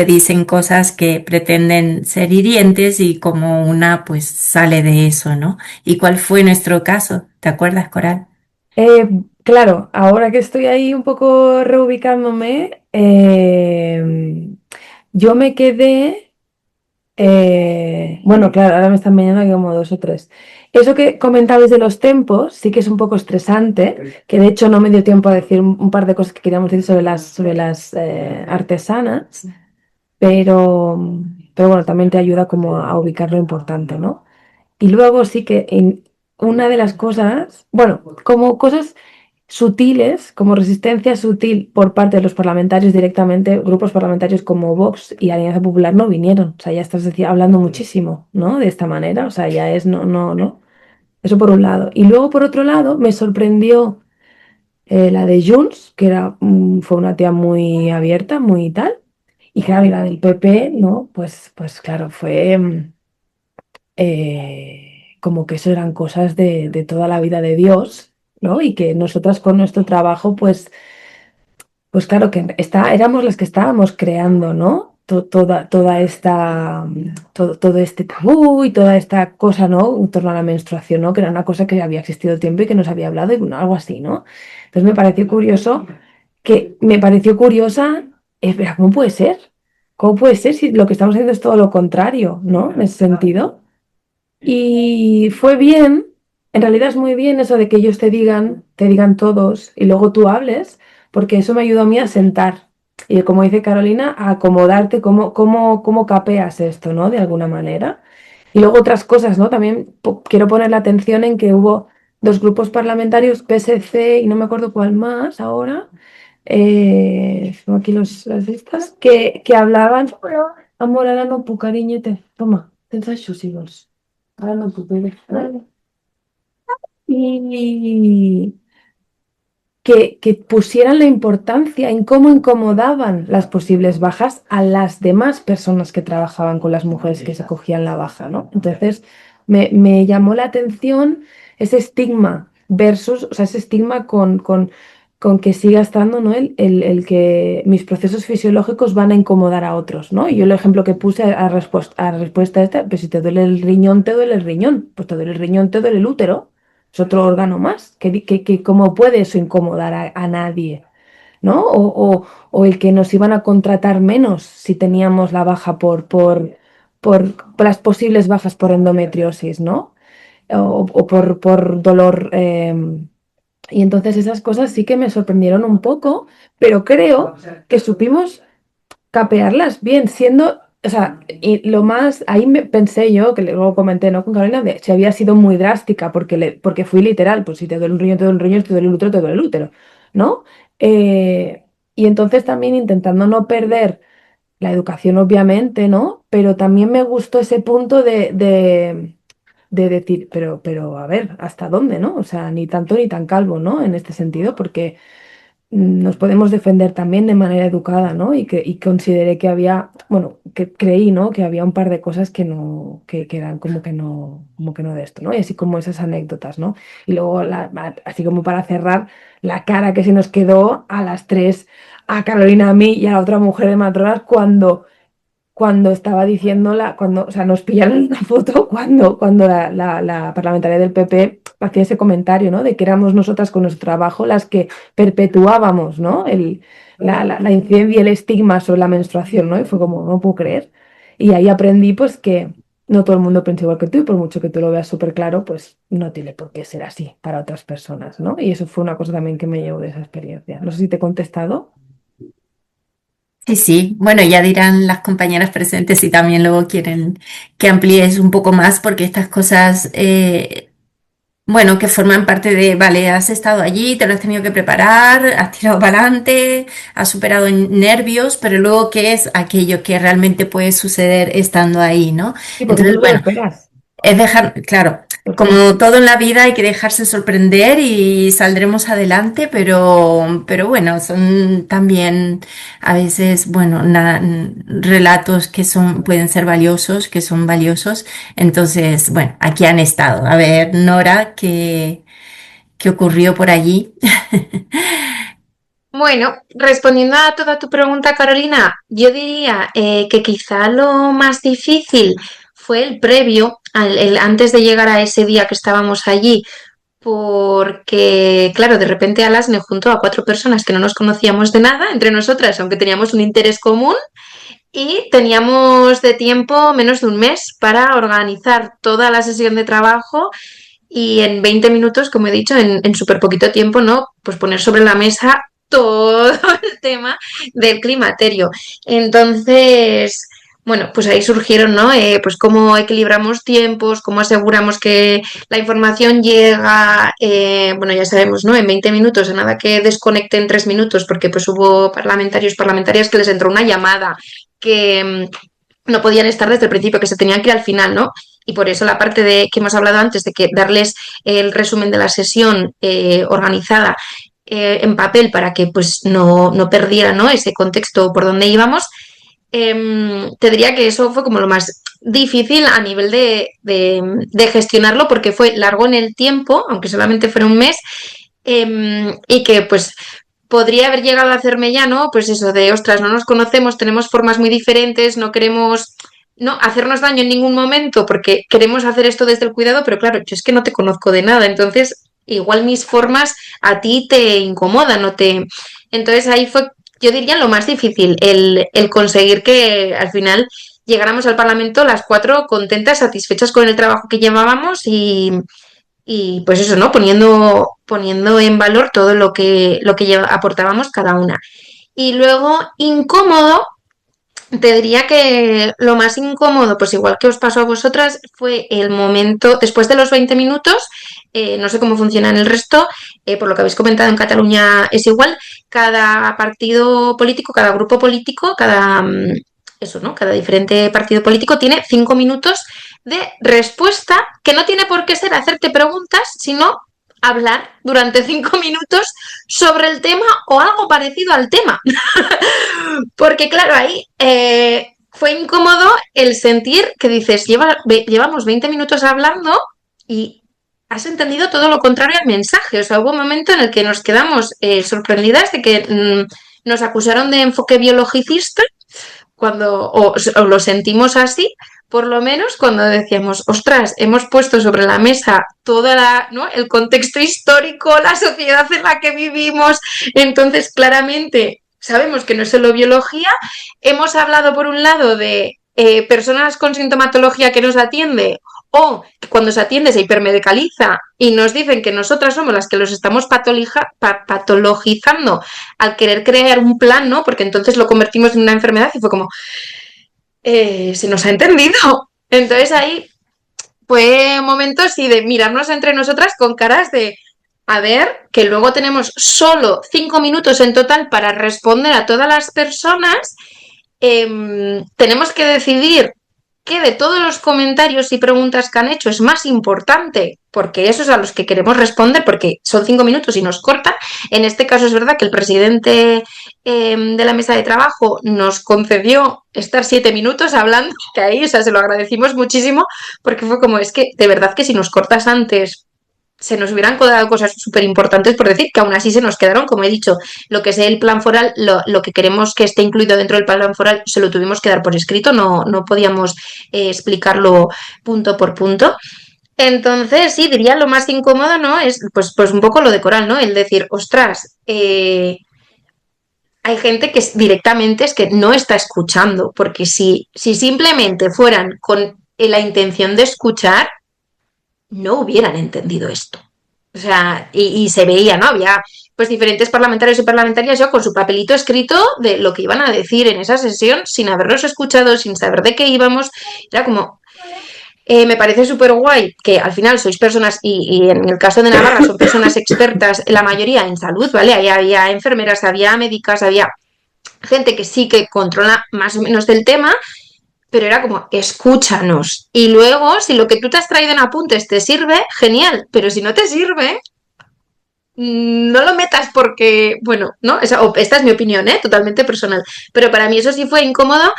dicen cosas que pretenden ser hirientes y como una pues sale de eso, ¿no? ¿Y cuál fue nuestro caso? ¿Te acuerdas, Coral? Claro, ahora que estoy ahí un poco reubicándome, yo me quedé, bueno, claro, ahora me están viniendo aquí como dos o tres. Eso que comentabais de los tempos sí que es un poco estresante, que de hecho no me dio tiempo a decir un par de cosas que queríamos decir sobre las artesanas, pero, pero bueno, también te ayuda como a ubicar lo importante, ¿no? Y luego sí que una de las cosas, bueno, como cosas sutiles, como resistencia sutil por parte de los parlamentarios directamente, grupos parlamentarios como Vox y Alianza Popular no vinieron. O sea, ya estás hablando muchísimo, ¿no? De esta manera, o sea, ya es, no, no, no. Eso por un lado. Y luego por otro lado, me sorprendió la de Junts, que era, fue una tía muy abierta, muy tal. Y claro, y la del PP, ¿no? Pues claro, fue... como que eso eran cosas de toda la vida de Dios, ¿no? Y que nosotras con nuestro trabajo, pues claro que éramos las que estábamos creando, ¿no? Toda esta, todo este tabú y toda esta cosa, ¿no? En torno a la menstruación, ¿no? Que era una cosa que había existido tiempo y que nos había hablado y bueno, algo así, ¿no? Entonces me pareció curiosa, pero ¿cómo puede ser? ¿Cómo puede ser si lo que estamos haciendo es todo lo contrario, ¿no? En ese sentido. Y fue bien, en realidad es muy bien eso de que ellos te digan todos y luego tú hables, porque eso me ayudó a mí a sentar. Y como dice Carolina, a acomodarte, cómo capeas esto, ¿no? De alguna manera. Y luego otras cosas, ¿no? También quiero poner la atención en que hubo dos grupos parlamentarios, PSC y no me acuerdo cuál más ahora, tengo aquí las listas, que hablaban, amor, ahora no, pu, cariñete, toma, tens això, si vols. Ara no puc beber. Vale. y que pusieran la importancia en cómo incomodaban las posibles bajas a las demás personas que trabajaban con las mujeres que se cogían la baja, ¿no? Entonces, me llamó la atención ese estigma versus, o sea, ese estigma con que siga estando, ¿no? El que mis procesos fisiológicos van a incomodar a otros, ¿no? Y yo el ejemplo que puse a respuesta a esta, pues si te duele el riñón, te duele el riñón, pues te duele el riñón, te duele el útero, es otro órgano más, que cómo puede eso incomodar a nadie, ¿no? O el que nos iban a contratar menos si teníamos la baja por las posibles bajas por endometriosis, ¿no? O por dolor. Y entonces esas cosas sí que me sorprendieron un poco, pero creo que supimos capearlas bien, siendo, o sea, y lo más, ahí pensé yo, que luego comenté, ¿no? Con Carolina, de si había sido muy drástica, porque fui literal, pues si te duele un riñón, te duele un riñón, si te duele el útero, te duele el útero, ¿no? Y entonces también intentando no perder la educación, obviamente, ¿no? Pero también me gustó ese punto de decir, pero a ver, ¿hasta dónde, no? O sea, ni tanto ni tan calvo, ¿no? En este sentido, porque nos podemos defender también de manera educada, ¿no? Y consideré que había, bueno, que creí, ¿no? Que había un par de cosas que no, que eran como que no de esto, ¿no? Y así como esas anécdotas, ¿no? Y luego, así como para cerrar, la cara que se nos quedó a las tres, a Carolina, a mí y a la otra mujer de Matronas, cuando estaba diciéndola, o sea, nos pillaron una foto cuando la parlamentaria del PP hacía ese comentario, ¿no? De que éramos nosotras con nuestro trabajo las que perpetuábamos, ¿no? La incidencia y el estigma sobre la menstruación, ¿no? Y fue como, no puedo creer. Y ahí aprendí, pues, que no todo el mundo piensa igual que tú, y por mucho que tú lo veas súper claro, pues no tiene por qué ser así para otras personas, ¿no? Y eso fue una cosa también que me llevó de esa experiencia. No sé si te he contestado. Sí, sí. Bueno, ya dirán las compañeras presentes si también luego quieren que amplíes un poco más, porque estas cosas, bueno, que forman parte de, vale, has estado allí, te lo has tenido que preparar, has tirado para adelante, has superado nervios, pero luego, ¿qué es aquello que realmente puede suceder estando ahí, ¿no? Sí, porque tú Entonces, no te lo bueno, esperas. es dejar, claro, Total. como todo en la vida hay que dejarse sorprender y saldremos adelante, pero bueno, son también a veces, bueno, relatos que son, pueden ser valiosos, que son valiosos. Entonces, bueno, aquí han estado. A ver, Nora, ¿qué ocurrió por allí? Bueno, respondiendo a toda tu pregunta, Carolina, yo diría que quizá lo más difícil fue el previo, antes de llegar a ese día que estábamos allí, porque, claro, de repente Alas me juntó a cuatro personas que no nos conocíamos de nada entre nosotras, aunque teníamos un interés común, y teníamos de tiempo menos de un mes para organizar toda la sesión de trabajo y en 20 minutos, como he dicho, en súper poquito tiempo, ¿no? Pues poner sobre la mesa todo el tema del climaterio. Entonces, bueno, pues ahí surgieron, ¿no? Pues cómo equilibramos tiempos, cómo aseguramos que la información llega, bueno, ya sabemos, ¿no? En 20 minutos, a nada que desconecten 3 minutos, porque pues hubo parlamentarias que les entró una llamada, que no podían estar desde el principio, que se tenían que ir al final, ¿no? Y por eso la parte de que hemos hablado antes, de que darles el resumen de la sesión organizada en papel para que pues no perdieran, ¿no? Ese contexto por donde íbamos, te diría que eso fue como lo más difícil a nivel de gestionarlo porque fue largo en el tiempo, aunque solamente fuera un mes, y que pues podría haber llegado a hacerme ya, ¿no? Pues eso de, ostras, no nos conocemos, tenemos formas muy diferentes, no queremos no hacernos daño en ningún momento porque queremos hacer esto desde el cuidado, pero claro, yo es que no te conozco de nada, entonces igual mis formas a ti te incomodan, no te... Entonces ahí fue, yo diría, lo más difícil, el conseguir que al final llegáramos al Parlamento las cuatro contentas, satisfechas con el trabajo que llevábamos y pues eso, ¿no? Poniendo en valor todo lo que aportábamos cada una. Y luego, incómodo, te diría que lo más incómodo, pues igual que os pasó a vosotras, fue el momento, después de los 20 minutos, no sé cómo funciona en el resto, por lo que habéis comentado en Cataluña es igual, cada partido político, cada grupo político, eso, ¿no? Cada diferente partido político tiene 5 minutos de respuesta que no tiene por qué ser hacerte preguntas, sino hablar durante 5 minutos sobre el tema o algo parecido al tema. Porque claro, ahí fue incómodo el sentir que dices, llevamos 20 minutos hablando y has entendido todo lo contrario al mensaje. O sea, hubo un momento en el que nos quedamos sorprendidas de que nos acusaron de enfoque biologicista o lo sentimos así, por lo menos cuando decíamos, ostras, hemos puesto sobre la mesa ¿no? El contexto histórico, la sociedad en la que vivimos, entonces claramente sabemos que no es solo biología, hemos hablado por un lado de personas con sintomatología que nos atiende o que cuando se atiende se hipermedicaliza y nos dicen que nosotras somos las que los estamos patologizando al querer crear un plan, ¿no? Porque entonces lo convertimos en una enfermedad y fue como, se nos ha entendido. Entonces ahí fue un momento así de mirarnos entre nosotras con caras de, a ver, que luego tenemos solo 5 minutos en total para responder a todas las personas. Tenemos que decidir qué de todos los comentarios y preguntas que han hecho es más importante, porque esos a los que queremos responder, porque son 5 minutos y nos cortan. En este caso es verdad que el presidente de la mesa de trabajo nos concedió estar 7 minutos hablando, que ahí, o sea, se lo agradecimos muchísimo, porque fue como, es que de verdad que si nos cortas antes se nos hubieran quedado cosas súper importantes por decir, que aún así se nos quedaron, como he dicho, lo que es el plan foral, lo que queremos que esté incluido dentro del plan foral, se lo tuvimos que dar por escrito, no podíamos explicarlo punto por punto. Entonces, sí, diría lo más incómodo, ¿no? Es pues un poco lo de Coral, ¿no? El decir, ostras, hay gente que directamente es que no está escuchando, porque si simplemente fueran con la intención de escuchar, no hubieran entendido esto. O sea, y se veía, ¿no? Había pues diferentes parlamentarios y parlamentarias ya con su papelito escrito de lo que iban a decir en esa sesión sin haberlos escuchado, sin saber de qué íbamos. Era como, me parece súper guay que al final sois personas, y en el caso de Navarra son personas expertas, la mayoría en salud, ¿vale? Ahí había enfermeras, había médicas, había gente que sí que controla más o menos del tema, pero era como, escúchanos. Y luego, si lo que tú te has traído en apuntes te sirve, genial, pero si no te sirve, no lo metas porque, bueno, ¿no? Esta es mi opinión, ¿eh? Totalmente personal. Pero para mí eso sí fue incómodo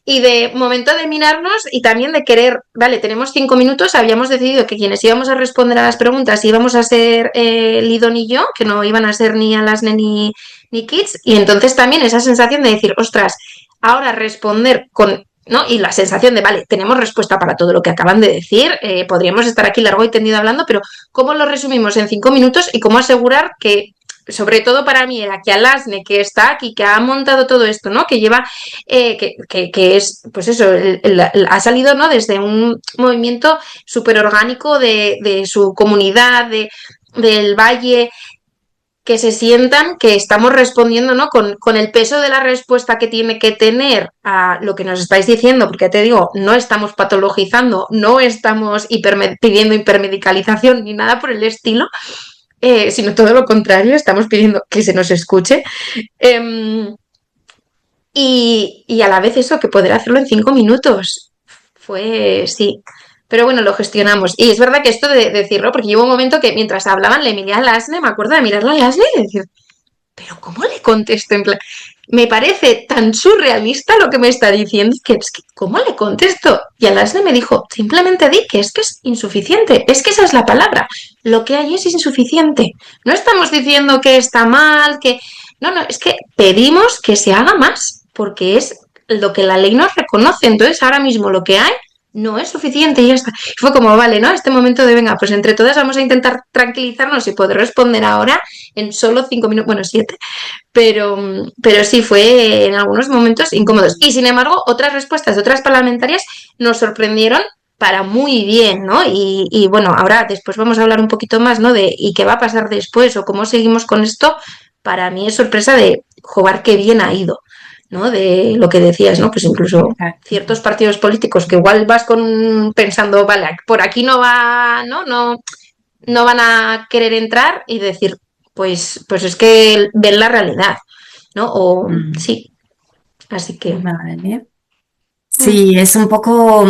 y de momento de mirarnos y también de querer, vale, tenemos 5 minutos, habíamos decidido que quienes íbamos a responder a las preguntas íbamos a ser Lidón y yo, que no iban a ser ni Alasne ni Kids, y entonces también esa sensación de decir, ostras, ahora responder con, ¿no? Y la sensación de, vale, tenemos respuesta para todo lo que acaban de decir, podríamos estar aquí largo y tendido hablando, pero ¿cómo lo resumimos en 5 minutos y cómo asegurar que, sobre todo para mí, era que Alasne, que está aquí, que ha montado todo esto, ¿no? Que lleva, que es, pues eso, ha salido, ¿no? Desde un movimiento súper orgánico de su comunidad, del valle, que se sientan que estamos respondiendo, ¿no? Con el peso de la respuesta que tiene que tener a lo que nos estáis diciendo, porque te digo, no estamos patologizando, no estamos pidiendo hipermedicalización ni nada por el estilo, sino todo lo contrario, estamos pidiendo que se nos escuche. Y a la vez eso, que poder hacerlo en 5 minutos. Fue, sí. Pero bueno, lo gestionamos. Y es verdad que esto de decirlo, porque hubo un momento que mientras hablaban le miré a Lasne, me acuerdo de mirarla a Lasne y decir, pero ¿cómo le contesto? En plan, me parece tan surrealista lo que me está diciendo, que es que ¿cómo le contesto? Y Alasne me dijo, simplemente di que es insuficiente, es que esa es la palabra, lo que hay es insuficiente. No estamos diciendo que está mal, que... No, es que pedimos que se haga más, porque es lo que la ley nos reconoce. Entonces, ahora mismo lo que hay no es suficiente y ya está. Y fue como, vale, ¿no? Este momento de, venga, pues entre todas vamos a intentar tranquilizarnos y poder responder ahora en solo 5 minutos, bueno, 7, pero sí fue en algunos momentos incómodos. Y sin embargo, otras respuestas de otras parlamentarias nos sorprendieron para muy bien, ¿no? Y bueno, ahora después vamos a hablar un poquito más, ¿no? De y qué va a pasar después o cómo seguimos con esto. Para mí es sorpresa de, joder, qué bien ha ido, ¿no? De lo que decías, ¿no? Pues incluso ciertos partidos políticos que igual vas pensando, vale, por aquí no va, no van a querer entrar y decir, pues es que ven la realidad, ¿no? O sí, así que... Vale. Mm, Sí, es un poco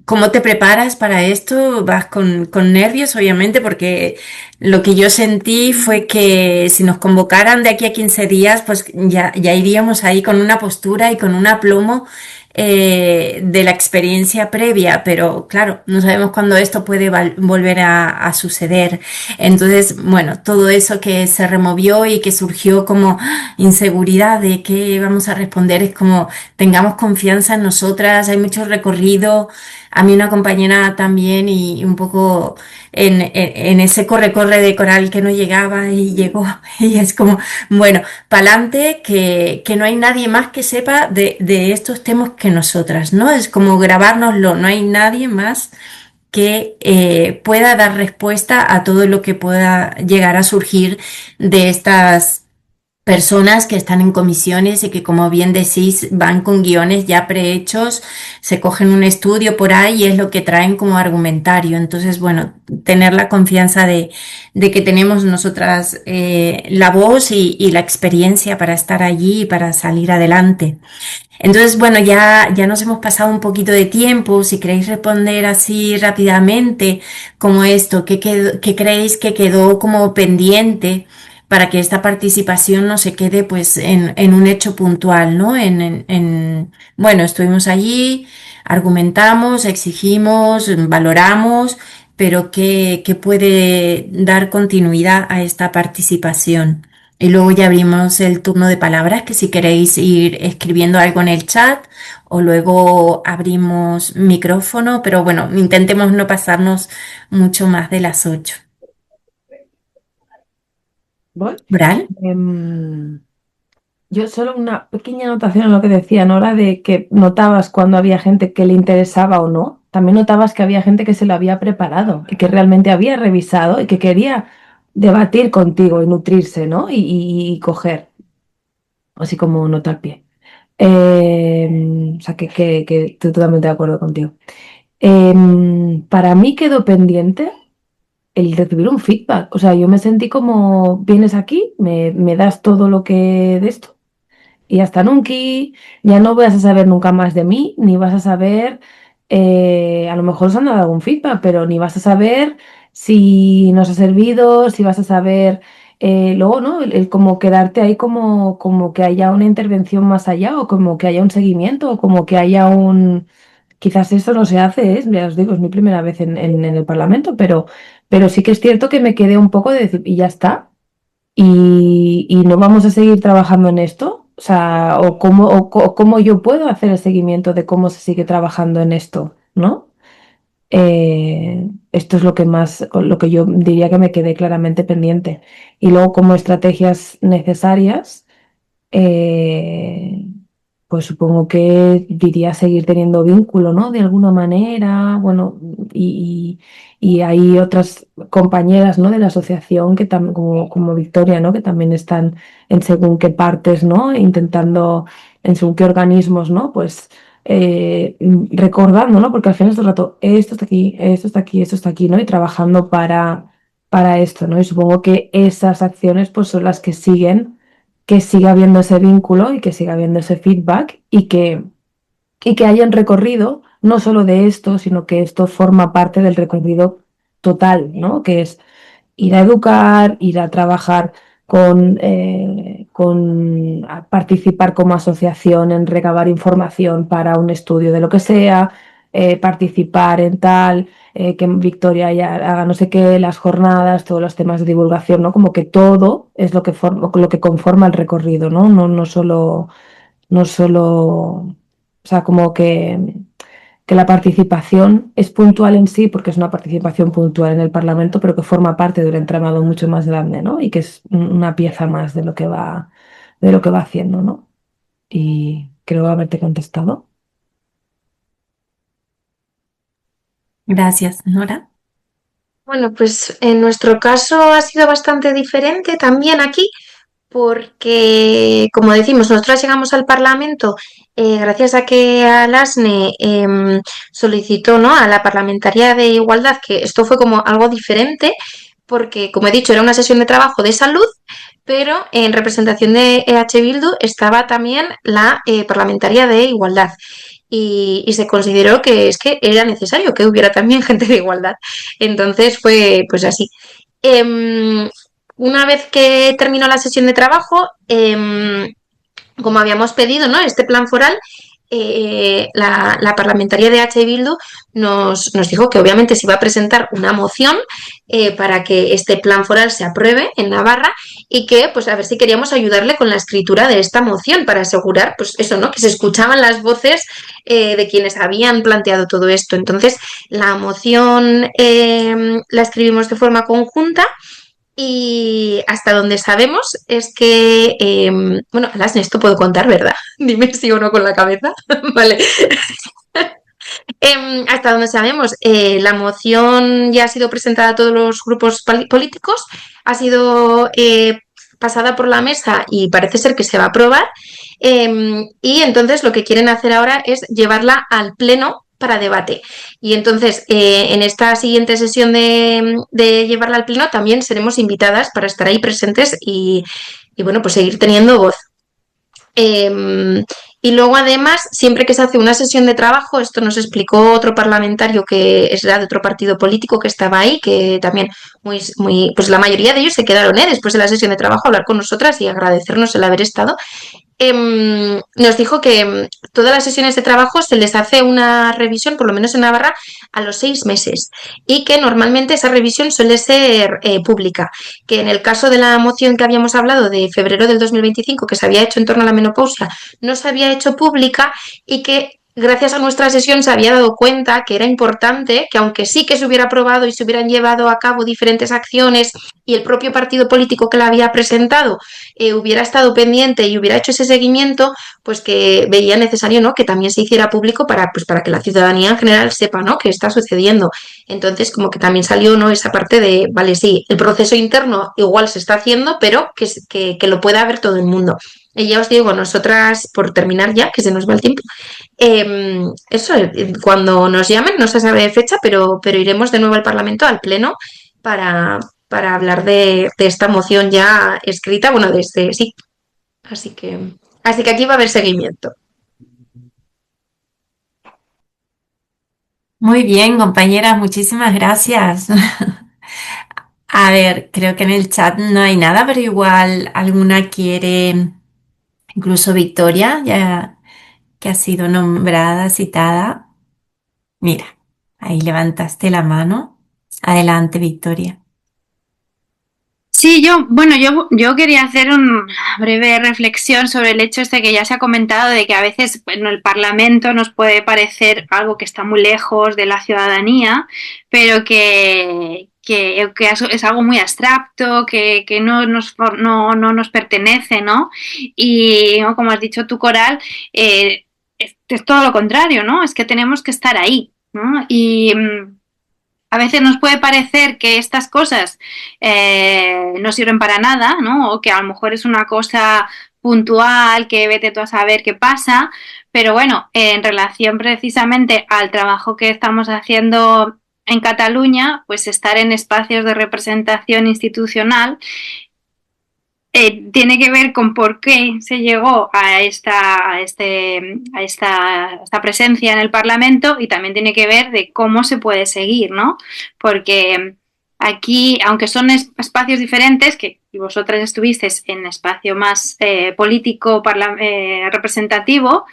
cómo te preparas para esto, vas con nervios, obviamente, porque lo que yo sentí fue que si nos convocaran de aquí a 15 días, pues ya iríamos ahí con una postura y con un aplomo de la experiencia previa, pero claro, no sabemos cuándo esto puede volver a suceder. Entonces, bueno, todo eso que se removió y que surgió como inseguridad de qué vamos a responder es como tengamos confianza en nosotras, hay mucho recorrido. A mí una compañera también y un poco en ese corre-corre de coral que no llegaba y llegó y es como, bueno, pa'lante, que no hay nadie más que sepa de estos temas que nosotras, ¿no? Es como grabárnoslo, no hay nadie más que pueda dar respuesta a todo lo que pueda llegar a surgir de estas personas que están en comisiones y que, como bien decís, van con guiones ya prehechos, se cogen un estudio por ahí y es lo que traen como argumentario. Entonces, bueno, tener la confianza de que tenemos nosotras la voz y la experiencia para estar allí y para salir adelante. Entonces, bueno, ya nos hemos pasado un poquito de tiempo. Si queréis responder así rápidamente como esto, ¿qué creéis que quedó como pendiente para que esta participación no se quede pues en un hecho puntual, ¿no? Bueno, estuvimos allí, argumentamos, exigimos, valoramos, pero ¿qué puede dar continuidad a esta participación? Y luego ya abrimos el turno de palabras, que si queréis ir escribiendo algo en el chat o luego abrimos micrófono, pero bueno, intentemos no pasarnos mucho más de las 8. ¿Voy? ¿Bral? Em, yo solo una pequeña anotación en lo que decía Nora de que notabas cuando había gente que le interesaba o no. También notabas que había gente que se lo había preparado y que realmente había revisado y que quería debatir contigo y nutrirse, ¿no? Y coger, así como nota al pie. O sea, que estoy totalmente de acuerdo contigo. Para mí quedó pendiente el recibir un feedback. O sea, yo me sentí como, vienes aquí, me das todo lo que de esto y hasta nunca, ya no vas a saber nunca más de mí, ni vas a saber, a lo mejor os han dado algún feedback, pero ni vas a saber si nos ha servido, si vas a saber, luego, ¿no? El como quedarte ahí como que haya una intervención más allá, o como que haya un seguimiento, o como que haya un... Quizás eso no se hace, ya os digo, es mi primera vez en el Parlamento, pero sí que es cierto que me quedé un poco de decir, y ya está y no vamos a seguir trabajando en esto. O sea, o cómo yo puedo hacer el seguimiento de cómo se sigue trabajando en esto, ¿no? Esto es lo que más, lo que yo diría que me quedé claramente pendiente. Y luego como estrategias necesarias, eh, pues supongo que diría seguir teniendo vínculo, ¿no? De alguna manera, bueno, y hay otras compañeras, ¿no? De la asociación que también, como Victoria, ¿no? Que también están en según qué partes, ¿no? Intentando, en según qué organismos, ¿no? Pues recordando, ¿no? Porque al final todo el rato, esto está aquí, esto está aquí, esto está aquí, ¿no? Y trabajando para esto, ¿no? Y supongo que esas acciones, pues son las que siga habiendo ese vínculo y que siga habiendo ese feedback y que hayan recorrido no solo de esto, sino que esto forma parte del recorrido total, ¿no? Que es ir a educar, ir a trabajar a participar como asociación en recabar información para un estudio de lo que sea, participar en tal, que Victoria ya haga no sé qué, las jornadas, todos los temas de divulgación, ¿no? Como que todo es lo que conforma el recorrido, ¿no? No solo, o sea, como que la participación es puntual en sí, porque es una participación puntual en el Parlamento, pero que forma parte de un entramado mucho más grande, ¿no? Y que es una pieza más de lo que va haciendo, ¿no? Y creo haberte contestado. Gracias, Nora. Bueno, pues en nuestro caso ha sido bastante diferente también aquí, porque, como decimos, nosotros llegamos al Parlamento gracias a que Alasne solicitó, ¿no? A la parlamentaria de Igualdad, que esto fue como algo diferente, porque, como he dicho, era una sesión de trabajo de salud, pero en representación de EH Bildu estaba también la parlamentaria de Igualdad. y se consideró que es que era necesario que hubiera también gente de igualdad. Entonces fue pues así. Em, una vez que terminó la sesión de trabajo, como habíamos pedido, ¿no? Este plan foral, la parlamentaria de H. Bildu nos dijo que obviamente se iba a presentar una moción para que este plan foral se apruebe en Navarra y que, pues, a ver si queríamos ayudarle con la escritura de esta moción para asegurar, pues, eso, ¿no? Que se escuchaban las voces de quienes habían planteado todo esto. Entonces, la moción la escribimos de forma conjunta y hasta donde sabemos es que, bueno, Alas, esto puedo contar, ¿verdad? Dime sí o no con la cabeza. Vale. Hasta donde sabemos, la moción ya ha sido presentada a todos los grupos políticos, ha sido pasada por la mesa y parece ser que se va a aprobar. Y entonces lo que quieren hacer ahora es llevarla al pleno para debate. Y entonces, en esta siguiente sesión de llevarla al pleno también seremos invitadas para estar ahí presentes y bueno, pues seguir teniendo voz. Y luego, además, siempre que se hace una sesión de trabajo, esto nos explicó otro parlamentario que era de otro partido político que estaba ahí, que también pues la mayoría de ellos se quedaron después de la sesión de trabajo a hablar con nosotras y agradecernos el haber estado. Nos dijo que todas las sesiones de trabajo se les hace una revisión, por lo menos en Navarra, a los 6 meses y que normalmente esa revisión suele ser pública, que en el caso de la moción que habíamos hablado de febrero del 2025 que se había hecho en torno a la menopausia no se había hecho pública y que gracias a nuestra sesión se había dado cuenta que era importante que aunque sí que se hubiera aprobado y se hubieran llevado a cabo diferentes acciones y el propio partido político que la había presentado hubiera estado pendiente y hubiera hecho ese seguimiento, pues que veía necesario, ¿no? Que también se hiciera público pues para que la ciudadanía en general sepa, ¿no? Qué está sucediendo. Entonces, como que también salió, ¿no? Esa parte de, vale, sí, el proceso interno igual se está haciendo, pero que lo pueda ver todo el mundo. Y ya os digo, nosotras, por terminar ya, que se nos va el tiempo, eso, cuando nos llamen, no se sabe de fecha, pero iremos de nuevo al Parlamento, al Pleno, para hablar de esta moción ya escrita, bueno, de este, sí. Así que aquí va a haber seguimiento. Muy bien, compañeras, muchísimas gracias. A ver, creo que en el chat no hay nada, pero igual alguna quiere, incluso Victoria, ya que ha sido nombrada, citada. Mira, ahí levantaste la mano. Adelante, Victoria. Sí, yo quería hacer una breve reflexión sobre el hecho este que ya se ha comentado de que a veces, bueno, el Parlamento nos puede parecer algo que está muy lejos de la ciudadanía, pero que es algo muy abstracto, que no nos pertenece, ¿no? Y ¿no? Como has dicho tú, Coral, es todo lo contrario, ¿no? Es que tenemos que estar ahí, ¿no? Y a veces nos puede parecer que estas cosas no sirven para nada, ¿no? O que a lo mejor es una cosa puntual, que vete tú a saber qué pasa, pero bueno, en relación precisamente al trabajo que estamos haciendo en Cataluña, pues estar en espacios de representación institucional tiene que ver con por qué se llegó a esta presencia en el Parlamento y también tiene que ver de cómo se puede seguir, ¿no? Porque aquí, aunque son espacios diferentes, que vosotras estuvisteis en espacio más político, representativo,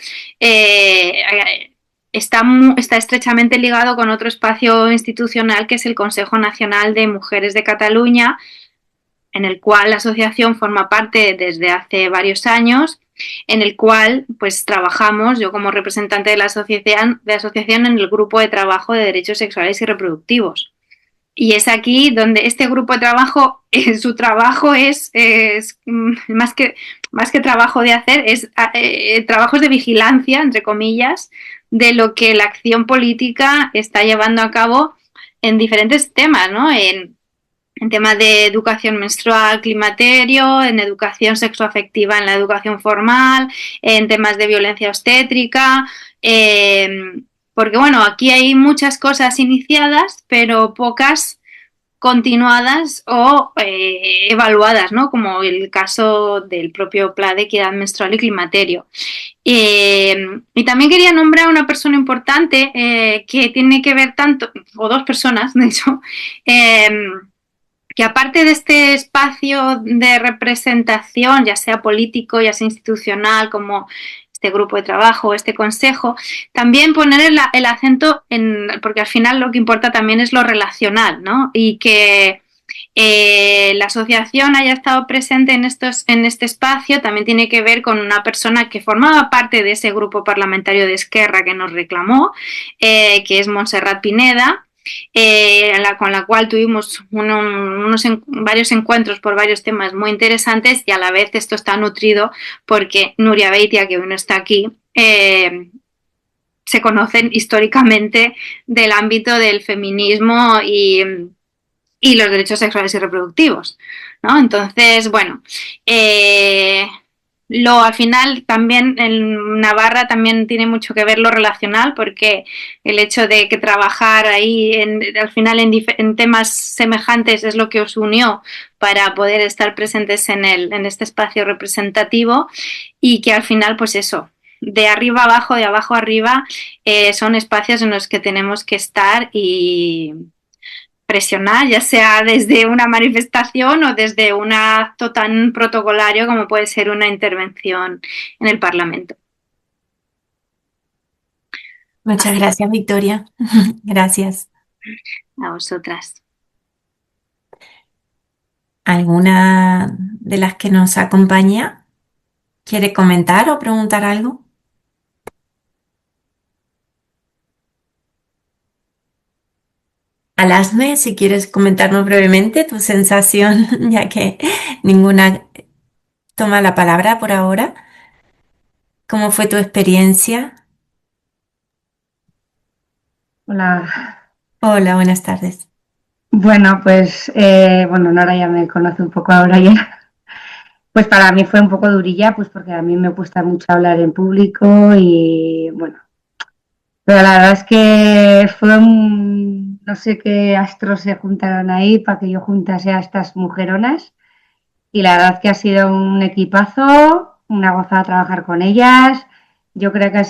está estrechamente ligado con otro espacio institucional que es el Consejo Nacional de Mujeres de Cataluña, en el cual la asociación forma parte desde hace varios años, en el cual pues trabajamos, yo como representante de la asociación en el grupo de trabajo de derechos sexuales y reproductivos. Y es aquí donde este grupo de trabajo, su trabajo es más que trabajo de hacer, es trabajos de vigilancia, entre comillas, de lo que la acción política está llevando a cabo en diferentes temas, ¿no? En temas de educación menstrual, climaterio, en educación sexoafectiva en la educación formal, en temas de violencia obstétrica, porque bueno, aquí hay muchas cosas iniciadas, pero pocas continuadas o evaluadas, ¿no? Como el caso del propio Plan de Equidad Menstrual y Climaterio. Y también quería nombrar a una persona importante que tiene que ver tanto, o dos personas, de hecho, que aparte de este espacio de representación, ya sea político, ya sea institucional, como este grupo de trabajo, este consejo, también poner el acento en, porque al final lo que importa también es lo relacional, ¿no? Y que la asociación haya estado presente en este espacio también tiene que ver con una persona que formaba parte de ese grupo parlamentario de Esquerra que nos reclamó, que es Montserrat Pineda, con la cual tuvimos varios encuentros por varios temas muy interesantes, y a la vez esto está nutrido porque Nuria Beitia, que hoy no está aquí, se conocen históricamente del ámbito del feminismo y los derechos sexuales y reproductivos, ¿no? Entonces, bueno, al final también en Navarra también tiene mucho que ver lo relacional, porque el hecho de que trabajar ahí al final en temas semejantes es lo que os unió para poder estar presentes en este espacio representativo, y que al final, pues eso, de arriba abajo, de abajo arriba, son espacios en los que tenemos que estar y presionar, ya sea desde una manifestación o desde un acto tan protocolario como puede ser una intervención en el Parlamento. Muchas gracias, Victoria. Gracias. A vosotras. ¿Alguna de las que nos acompaña quiere comentar o preguntar algo? Alasme, si quieres comentarnos brevemente tu sensación, ya que ninguna toma la palabra por ahora. ¿Cómo fue tu experiencia? Hola. Hola, buenas tardes. Bueno, pues, Nora ya me conoce un poco ahora ya. Pues para mí fue un poco durilla, pues porque a mí me cuesta mucho hablar en público y bueno. Pero la verdad es que no sé qué astros se juntaron ahí para que yo juntase a estas mujeronas. Y la verdad es que ha sido un equipazo, una gozada trabajar con ellas. Yo creo que ha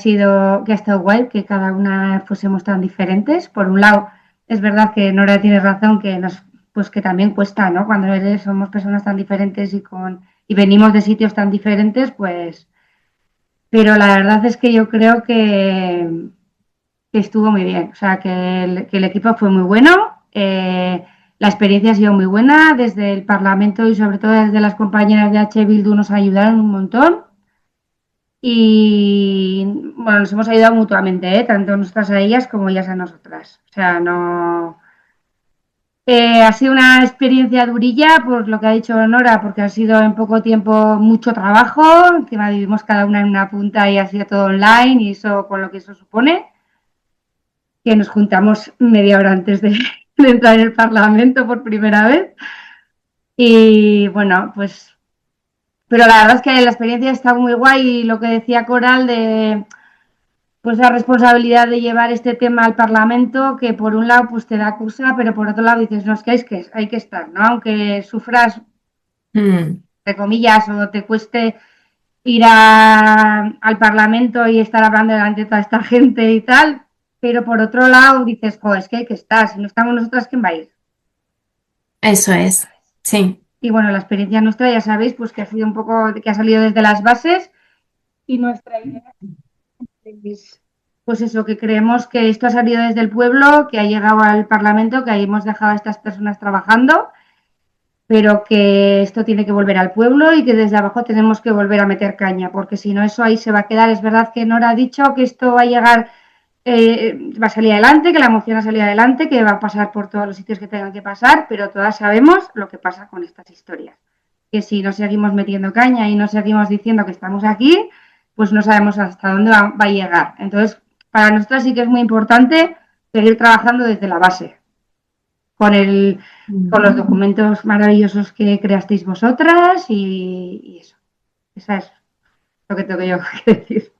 estado guay que cada una fuésemos tan diferentes. Por un lado, es verdad que Nora tiene razón pues que también cuesta, ¿no? Cuando somos personas tan diferentes y venimos de sitios tan diferentes, pues. Pero la verdad es que yo creo que estuvo muy bien. O sea, que el equipo fue muy bueno. La experiencia ha sido muy buena desde el Parlamento y sobre todo desde las compañeras de H. Bildu nos ayudaron un montón. Y bueno, nos hemos ayudado mutuamente, tanto nosotras a ellas como ellas a nosotras. O sea, no. Ha sido una experiencia durilla, por lo que ha dicho Nora, porque ha sido en poco tiempo mucho trabajo. Encima vivimos cada una en una punta y ha sido todo online y eso con lo que eso supone. Que nos juntamos media hora antes de entrar en el Parlamento por primera vez. Y bueno, pues. Pero la verdad es que la experiencia está muy guay y lo que decía Coral de pues la responsabilidad de llevar este tema al Parlamento, que por un lado pues te da cosa, pero por otro lado dices, no, es que hay que estar, ¿no? Aunque sufras, entre comillas, o te cueste ir al Parlamento y estar hablando delante de toda esta gente y tal, pero por otro lado dices, joder, es que hay que estar, si no estamos nosotras, ¿quién va a ir? Eso es, sí. Y bueno, la experiencia nuestra, ya sabéis, pues que ha sido un poco, que ha salido desde las bases y nuestra idea es, pues eso, que creemos que esto ha salido desde el pueblo, que ha llegado al Parlamento, que ahí hemos dejado a estas personas trabajando, pero que esto tiene que volver al pueblo y que desde abajo tenemos que volver a meter caña, porque si no eso ahí se va a quedar. Es verdad que Nora ha dicho que esto va a llegar, va a salir adelante, que la moción ha salido adelante, que va a pasar por todos los sitios que tengan que pasar, pero todas sabemos lo que pasa con estas historias. Que si no seguimos metiendo caña y no seguimos diciendo que estamos aquí, pues no sabemos hasta dónde va a llegar. Entonces, para nosotros sí que es muy importante seguir trabajando desde la base, con los documentos maravillosos que creasteis vosotras y eso. Esa es lo que tengo yo que decir.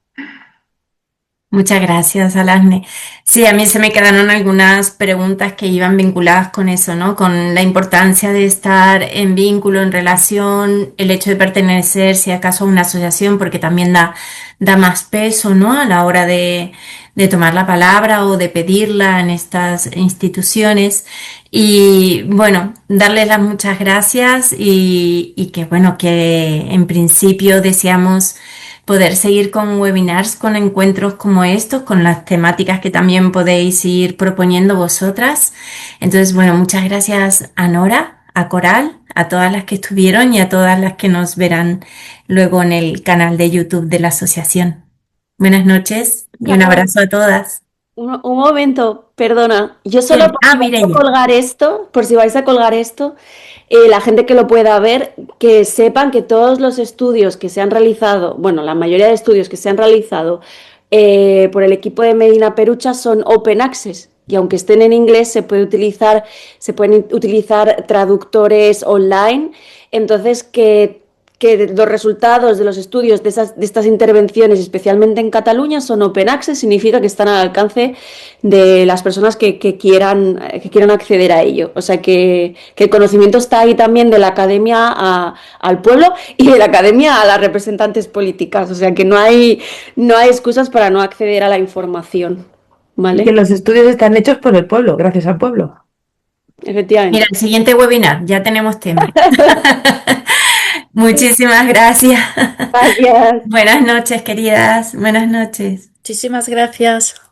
Muchas gracias, Alasne. Sí, a mí se me quedaron algunas preguntas que iban vinculadas con eso, ¿no? Con la importancia de estar en vínculo, en relación, el hecho de pertenecer, si acaso, a una asociación, porque también da más peso, ¿no? A la hora de tomar la palabra o de pedirla en estas instituciones. Y bueno, darles las muchas gracias y que bueno, que en principio deseamos poder seguir con webinars, con encuentros como estos, con las temáticas que también podéis ir proponiendo vosotras. Entonces, bueno, muchas gracias a Nora, a Coral, a todas las que estuvieron y a todas las que nos verán luego en el canal de YouTube de la asociación. Buenas noches y un abrazo a todas. Un momento, perdona. Yo solo por si vais a Mireia. colgar esto, la gente que lo pueda ver, que sepan que todos los estudios que se han realizado, bueno, la mayoría de estudios que se han realizado por el equipo de Medina Perucha son open access. Y aunque estén en inglés, se pueden utilizar traductores online. Entonces, que los resultados de los estudios de estas intervenciones, especialmente en Cataluña, son open access, significa que están al alcance de las personas que quieran acceder a ello. O sea que el conocimiento está ahí también de la academia al pueblo y de la academia a las representantes políticas. O sea que no hay excusas para no acceder a la información. ¿Vale? Que los estudios están hechos por el pueblo, gracias al pueblo. Efectivamente. Mira, el siguiente webinar, ya tenemos tema. Muchísimas gracias. Gracias. Buenas noches, queridas. Buenas noches. Muchísimas gracias.